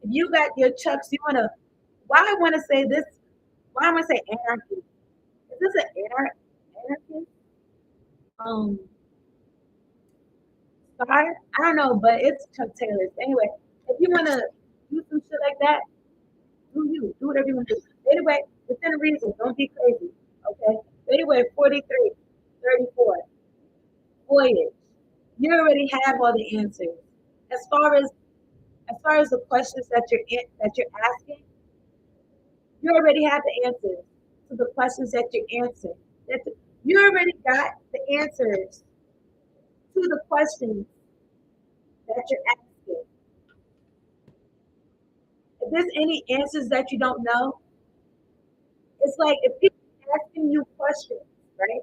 If you got your chucks, you wanna. Why I want to say this? Why am I say anarchy? Is this an anarchy? Um, star? I don't know, but it's Chuck Taylor's. Anyway, if you wanna do some shit like that, do whatever you want to do. Anyway, within reason, don't be crazy. Okay. Anyway, 43, 34, voyage. You already have all the answers. As far as the questions that you're asking, you already have the answers to the questions that you're answering. You already got the answers to the questions that you're asking. If there's any answers that you don't know, it's like if people are asking you questions, right?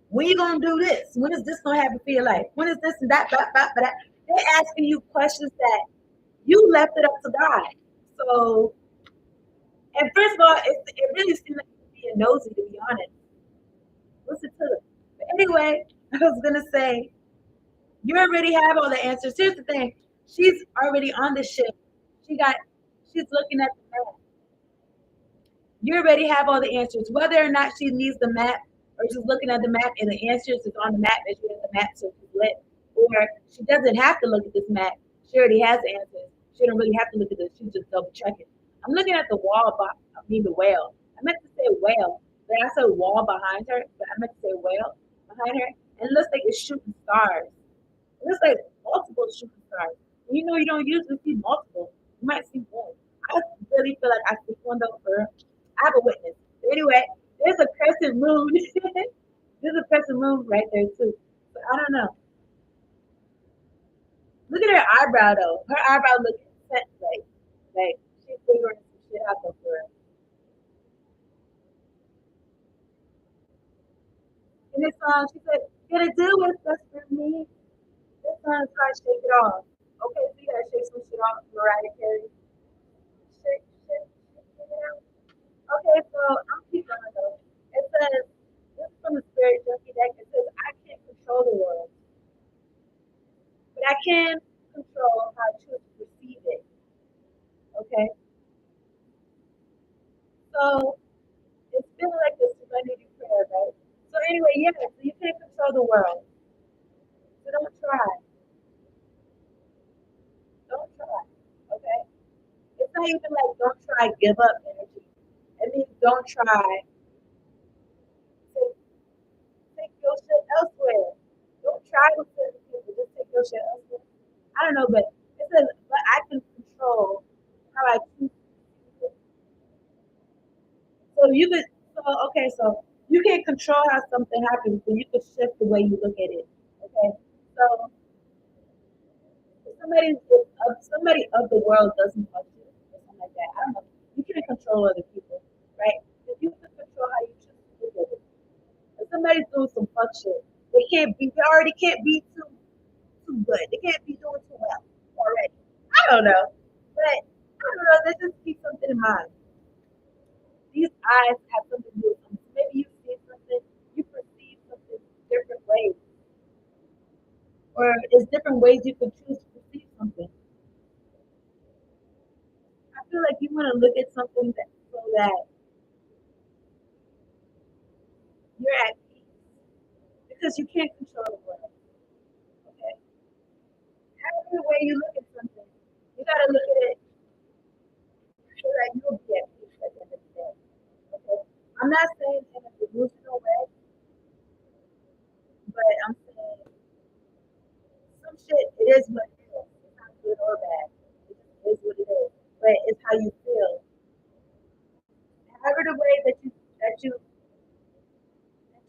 When you gonna do this? When is this gonna happen for your life? When is this and that? Blah, blah, blah. They're asking you questions that you left it up to God. So, and first of all, it really seems like you're being nosy, to be honest. Listen to it. But anyway, I was gonna say you already have all the answers. Here's the thing: she's already on the ship. She got. She's looking at the map. You already have all the answers. Whether or not she needs the map or she's looking at the map and the answers is on the map and she has the map so she's lit. Or she doesn't have to look at this map. She already has the answers. She don't really have to look at this. She's just double checking. I'm looking at the wall, the whale. I meant to say whale, but I said wall behind her, but I meant to say whale behind her. And it looks like it's shooting stars. It looks like multiple shooting stars. You don't usually see multiple. You might see one. I really feel like I see one though for I have a witness. Anyway, there's a crescent moon. There's a crescent moon right there too. But I don't know. Look at her eyebrow though. Her eyebrow looks set like she's figuring some shit out though for her. And this song, she said, "Gonna do what's best for me." This song is called "Shake It Off." Okay, so you gotta shake some shit off, Mariah Carey. Shake it out. Okay, so I'm keeping on though. It says, this is from the Spirit Junkie deck. It says, I can't control the world, but I can control how I choose to perceive it. Okay, so it's feeling like a serenity prayer, right? So anyway, yeah, so you can't control the world. So don't try. Don't try. Okay? It's not even like don't try, give up energy. It means don't try. Take, take your shit elsewhere. Don't try with certain people. Just take your shit elsewhere. I don't know, but it says, but I can control how I choose. So you could, so okay, so you can't control how something happens, but you can shift the way you look at it. Okay, so if somebody of the world doesn't fuck you or something like that, I don't know. You can't control other people, right? But you can control how you choose to look at it. If somebody's doing some fuck shit, they already can't be too good. They can't be doing too well already. I don't know, but I don't know. Let's just keep something in mind. These eyes have something to do with something. Maybe you see something, you perceive something different ways, or there's different ways you can choose to perceive something. I feel like you want to look at something that so that you're at peace because you can't control the world. Okay, however way you look at something, you got to look at it so that you'll be at peace at the end of the day. Okay, I'm not saying in a delusional way, but I'm saying some shit. It is what it is. It's not good or bad. It just is what it is. But it's how you feel. However the way that you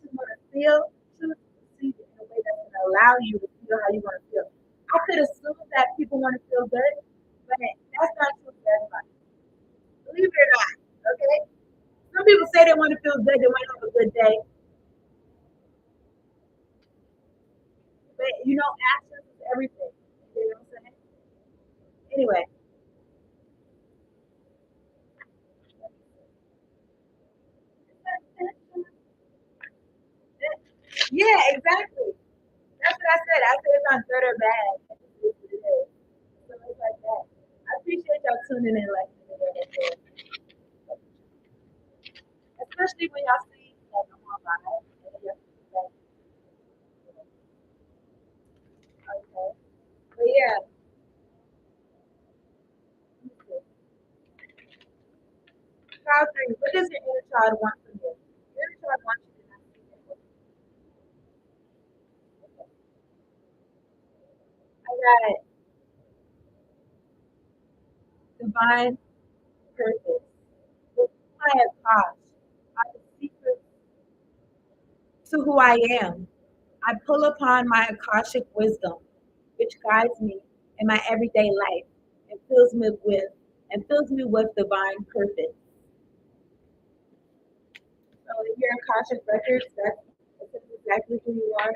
want to feel, choose to perceive it in a way that's going to allow you to feel how you want to feel. I could assume that people want to feel good, but that's not true for everybody. Believe it or not, okay? Some people say they want to feel good, they want to have a good day, but actions is everything. You know what I'm saying? Anyway, yeah, exactly. That's what I said. I said it's not good or bad. It's what it is. So it's like that. I appreciate y'all tuning in like today, especially when y'all see like I'm on live. And y'all see that, okay. But yeah, child three. What does your inner child want from you? Your inner child wants you to not see it. I got divine purpose. With who I have taught are the secrets to who I am. I pull upon my Akashic wisdom, which guides me in my everyday life and fills me with divine purpose. So if you're in Akashic records, that's exactly who you are.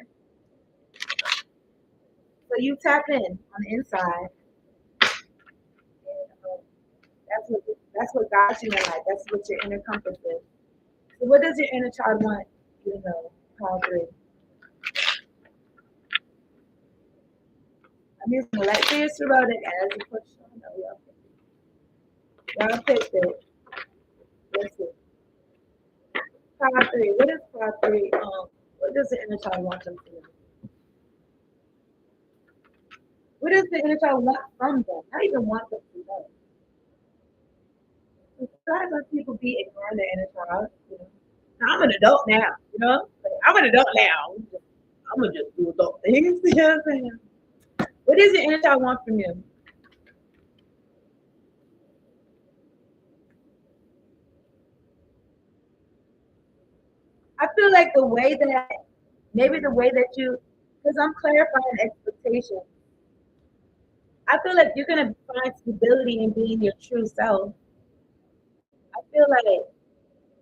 So you tap in on the inside, and that's what guides you in life. That's what your inner compass is. So what does your inner child want? Power three. I'm using the light fierce erotic as a push. No, y'all picked it. Let's see. Power three. What is power three? What does the inner child want them to know? What does the inner child want from them? Not even want them to know. Sometimes when people be ignoring their inner child, Now, I'm an adult now, Like, I'm an adult now. I'm gonna just do adult things. You know what I'm saying? What does your inner child want from you? I feel like maybe the way that you, because I'm clarifying expectations. I feel like you're gonna find stability in being your true self. I feel like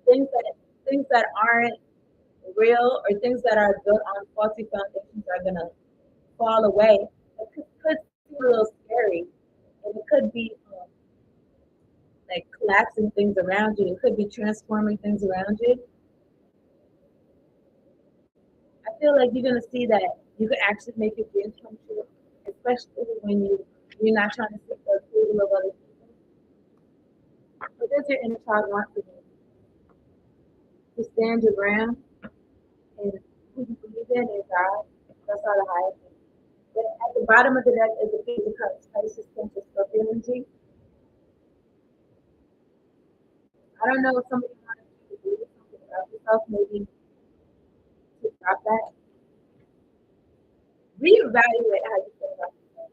things that things that aren't real or things that are built on faulty foundations are gonna fall away. It could seem a little scary, and it could be like collapsing things around you. It could be transforming things around you. I feel like you're gonna see that you can actually make your dreams come true, especially when you're not trying to seek the approval of other people. What does your inner child want for you? To stand your ground and who you believe in is God. That's all the highest thing. But at the bottom of the deck is a Page of Cups, Pisces, Cancer, Scorpio energy. I don't know if somebody wanted you to do something about yourself, maybe to drop that. Reevaluate how you feel about yourself.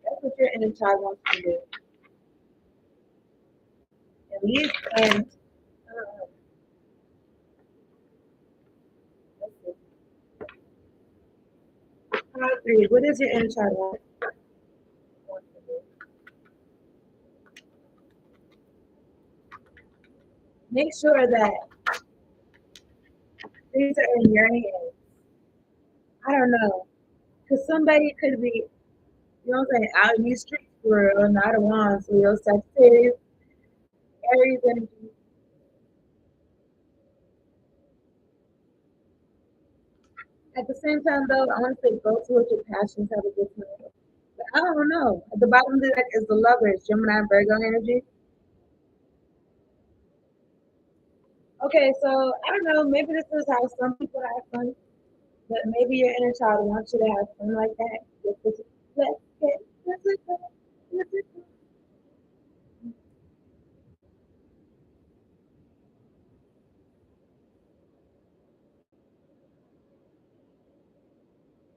That's what your inner child wants to do. And leave and let's see. Card three. What does your inner child want to do? Make sure that things are in your hands. I don't know. Because somebody could be, you know what I'm saying, out in these streets for a Knight of Wands, Leo, Sagittarius, Aries energy. At the same time, though, I want to say go towards your passions, have a good time. But I don't know. At the bottom of the deck is the lovers, Gemini, Virgo energy. Okay, so I don't know. Maybe this is how some people have fun, but maybe your inner child wants you to have fun like that. Let's get, let's go, let's go.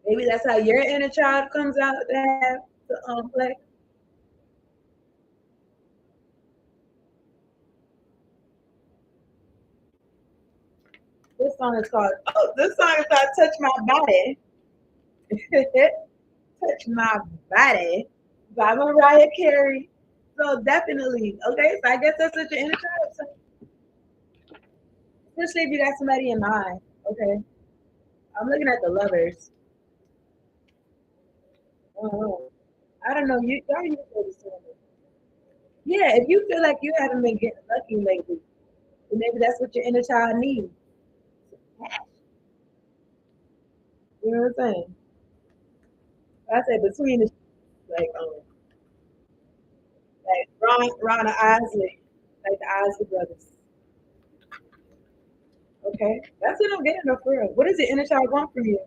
Maybe that's how your inner child comes out to have to play. This song is called, oh, this song is called Touch My Body. Touch My Body by Mariah Carey. So definitely, okay, so I guess that's what your inner child. So, especially if you got somebody in mind, okay? I'm looking at the lovers. Oh, I don't know. Y'all use this one. Yeah, if you feel like you haven't been getting lucky lately, then maybe that's what your inner child needs. You know what I'm saying? I say between the like Ron and Isley, like the Isley brothers. Okay, that's what I'm getting though for real. What does the inner child want from you?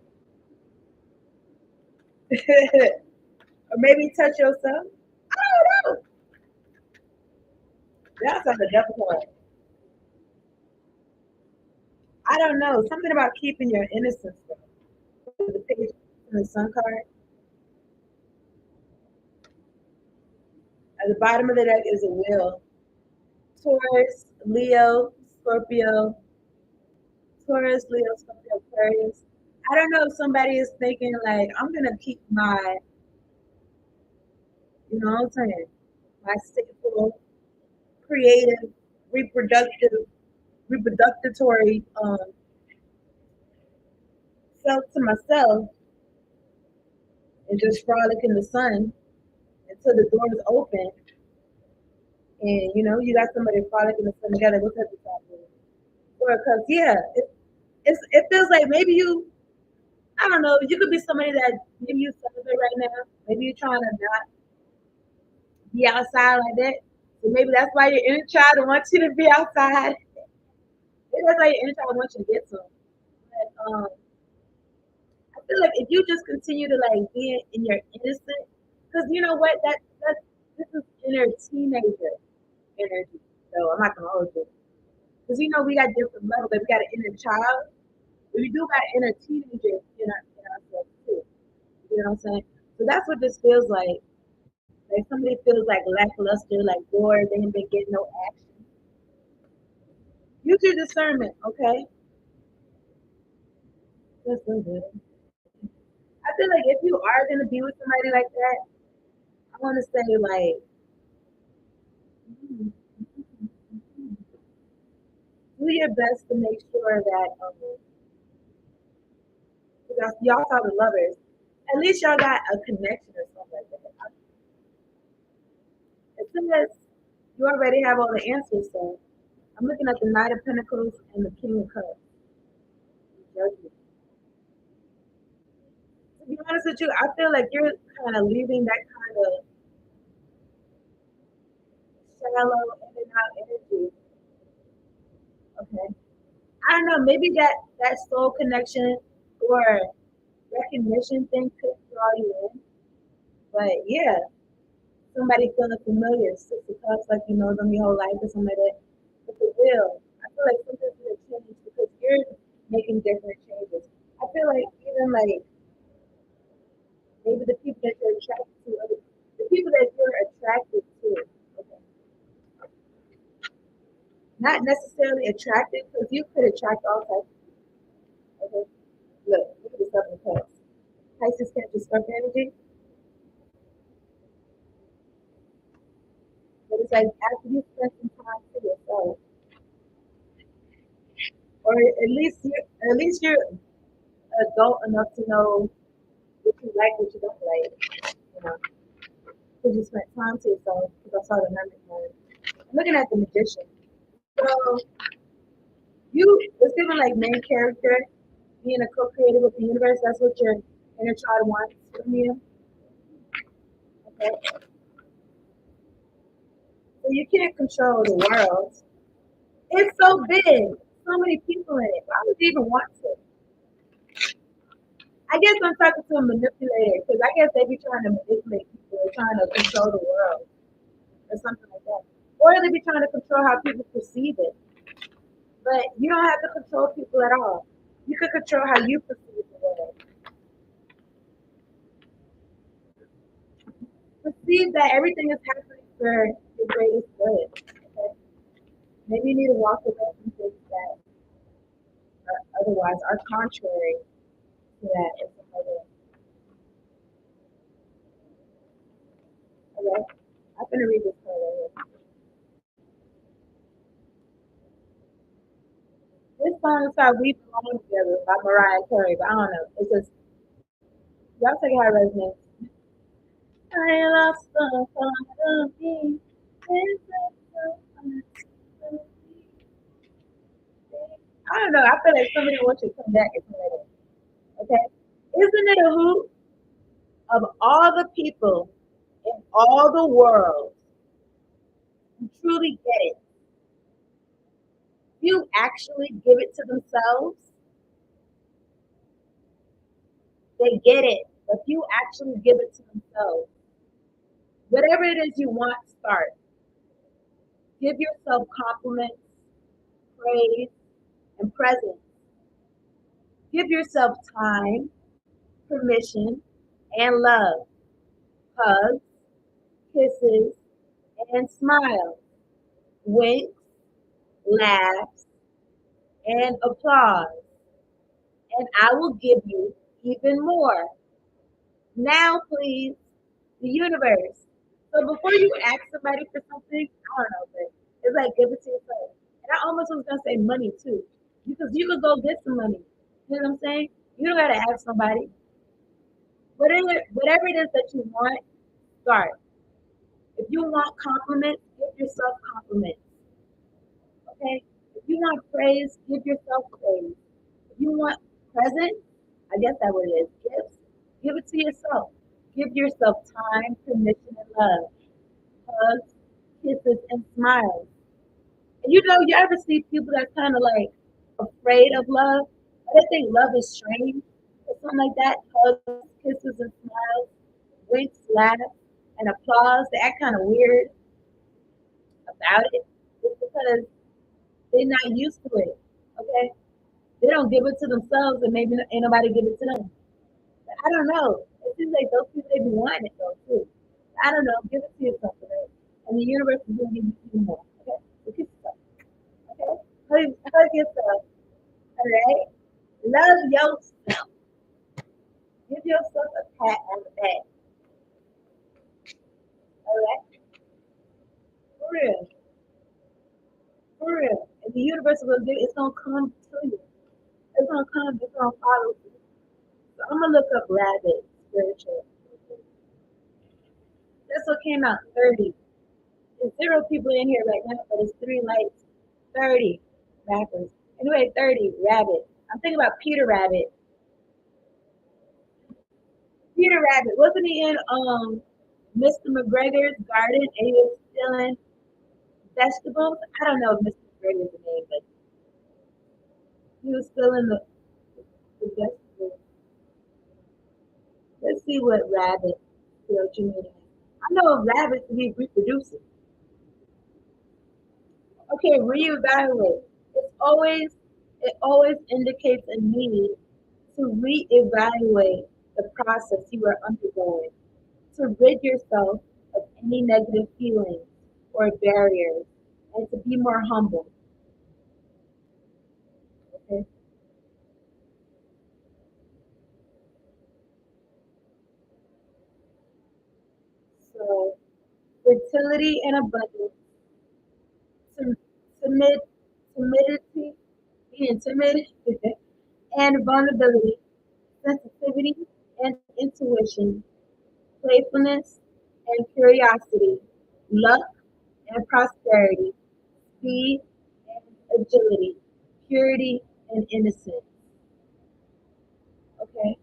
Or maybe touch yourself. I don't know. That's like the devil card. I don't know. Something about keeping your innocence. Though. The page in the sun card. At the bottom of the deck is a wheel. Taurus, Leo, Scorpio, Taurus, Leo, Scorpio, Aquarius. I don't know if somebody is thinking like I'm gonna keep my, you know what I'm saying, my sexual, creative, reproductive, reproductory self to myself and just frolic in the sun until the door is open and you got somebody frolic in the sun together. What's at the top? Or because yeah, it feels like maybe you I don't know. You could be somebody that maybe you celebrate right now. Maybe you're trying to not be outside like that. So maybe that's why your inner child wants you to be outside. Maybe that's why your inner child wants you to get some. But I feel like if you just continue to like be in your innocent, because you know what, that this is inner teenager energy. So I'm not gonna hold you. Because we got different levels. Like we got an inner child, but we do got inner teenager in ourselves too. You know what I'm saying? So that's what this feels like. Like somebody feels like lackluster, like bored, they ain't been getting no action. Use your discernment, okay? That's so good. I feel like if you are gonna be with somebody like that, I want to say like, mm, do your best to make sure that y'all are the lovers. At least y'all got a connection or something like that. It says you already have all the answers. So I'm looking at the Knight of Pentacles and the King of Cups. Judgment. To be honest with you, I feel like you're kind of leaving that kind of shallow in and out energy. Okay. I don't know. Maybe that soul connection or recognition thing could draw you in. But yeah, somebody feeling familiar, six of cups, like you know them your whole life or something like that. But the will, I feel like something's gonna change because you're making different changes. I feel like even like maybe the people that you're attracted to, or the people that you're attracted to, okay, not necessarily attracted because you could attract all types. Okay, look at the seven of cups. Pisces, Cancer, Scorpio energy. But it's like after you spend some time to yourself, or at least you're adult enough to know what you like, what you don't like, you know, because you spent time to yourself. Because I saw the Hermit card. I'm looking at the Magician. So it's given like main character, being a co-creator with the universe. That's what your inner child wants from you. Okay, so you can't control the world. It's so big, so many people in it. Why would you even want to? I guess I'm talking to a manipulator because I guess they be trying to manipulate people, or trying to control the world or something like that. Or they be trying to control how people perceive it. But you don't have to control people at all. You can control how you perceive the world. Perceive that everything is happening for your greatest good. Okay? Maybe you need to walk away from things that otherwise are contrary to that. Okay? I'm going to read this part right here. This song is called We Belong Together by Mariah Carey, but I don't know. It's just, y'all take how it resonates. I lost the thought of me. I don't know. I feel like somebody wants you to come back and play it. Okay? Isn't it a hoot of all the people in all the world who truly get it? You actually give it to themselves, they get it. But you actually give it to themselves. Whatever it is you want, start. Give yourself compliments, praise, and presence. Give yourself time, permission, and love. Hugs, kisses, and smiles. Winks, laughs, and applause. And I will give you even more. Now, please, the universe. So before you ask somebody for something, I don't know, but it's like give it to yourself. And I almost was gonna say money too, because you could go get some money. You know what I'm saying? You don't gotta ask somebody. Whatever it is that you want, start. If you want compliments, give yourself compliments. Okay? If you want praise, give yourself praise. If you want presents, I guess that's what it is. Gifts, give it to yourself. Give yourself time, permission, and love. Hugs, kisses, and smiles. And you know, you ever see people that's kind of like afraid of love? Or they think love is strange or something like that. Hugs, kisses, and smiles, winks, laughs, and applause. They act kind of weird about it. It's because they're not used to it. Okay? They don't give it to themselves, and maybe ain't nobody give it to them. But I don't know. It seems like those people they be wanting it though too. I don't know. Give it to yourself, right? And the universe is going to give you more. Okay? So kiss yourself. Okay? Hug yourself. All right? Love yourself. Give yourself a pat on the back. All right? For real. For real. And the universe will do it's gonna come to you. It's gonna come, it's gonna follow you. So I'm gonna look up rabbit spiritual. That's what came out 30. There's 0 people in here right now, but it's 3 lights. 30 rappers. Anyway, 30 rabbit. I'm thinking about Peter Rabbit. Peter Rabbit. Wasn't he in Mr. McGregor's garden and he was stealing vegetables? I don't know if Mr. McGregor's the name, but he was stealing the vegetables. Let's see what rabbit spiritual meaning is. I know rabbits to be reproducing. Okay, reevaluate. It always indicates a need to reevaluate the process you are undergoing, to rid yourself of any negative feelings or barriers, and to be more humble. Okay, so fertility and abundance, tim- timid, timidity, being timid, and vulnerability, sensitivity and intuition, playfulness and curiosity, luck and prosperity, speed and agility, purity and innocence. Okay,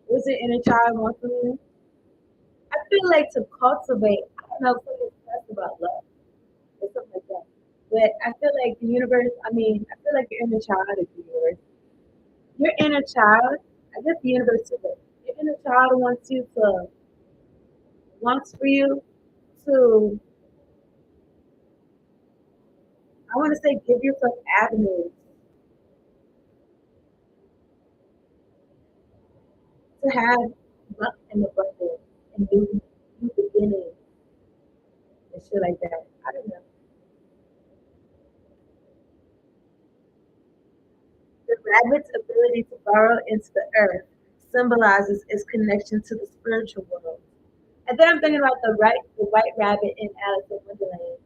what's your inner child want from you? I feel like to cultivate, I don't know, something special about love or something like that. But I feel like the universe, I feel like your inner child is the universe. Your inner child, I guess the universe too, but your inner child wants for you to, I want to say, give yourself avenues to have luck and abundance and new beginnings and shit like that. I don't know. The rabbit's ability to burrow into the earth symbolizes its connection to the spiritual world. And then I'm thinking about the white rabbit in Alice in Wonderland.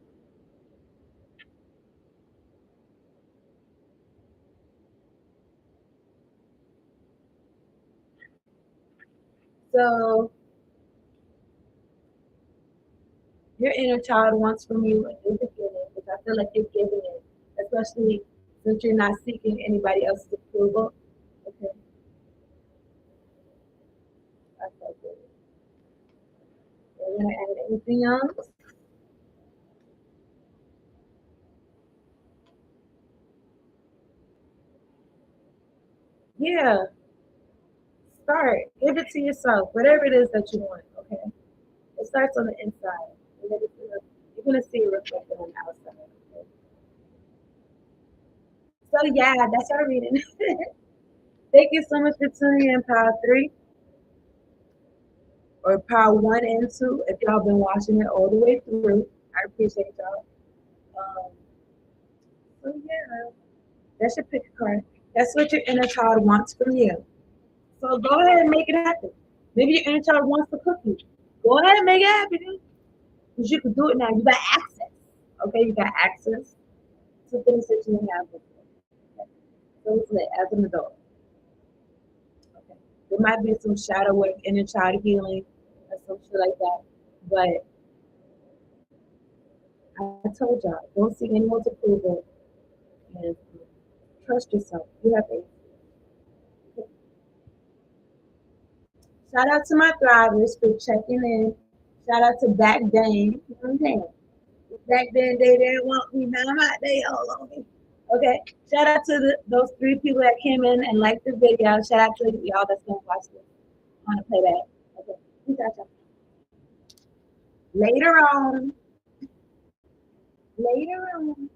So your inner child wants from you a new beginning, which I feel like you're giving it, especially since you're not seeking anybody else's approval. Okay, I felt good. You want to add anything else? Yeah, start. Give it to yourself, whatever it is that you want. Okay, it starts on the inside, and then you're gonna see it reflected on the outside. Okay? So yeah, that's our reading. Thank you so much for tuning in, Power Three or Power One and Two. If y'all been watching it all the way through, I appreciate y'all. Um, so yeah, that's your pick a card. That's what your inner child wants from you. So go ahead and make it happen. Maybe your inner child wants to cook you. Go ahead and make it happen. Because you can do it now. You got access. Okay, you got access to things that you didn't have before. Okay? So it's lit as an adult. Okay. There might be some shadow work, inner child healing, or some shit like that. But I told y'all, don't seek anyone's approval and trust yourself. You have a shout out to my thrivers for checking in. Shout out to back Dane. You know what I'm saying? Back then they didn't want me. Now I'm out. They all on me. Okay. Shout out to those 3 people that came in and liked the video. Shout out to y'all that's gonna watch this on the playback. Okay. Peace out, y'all. Later on. Later on.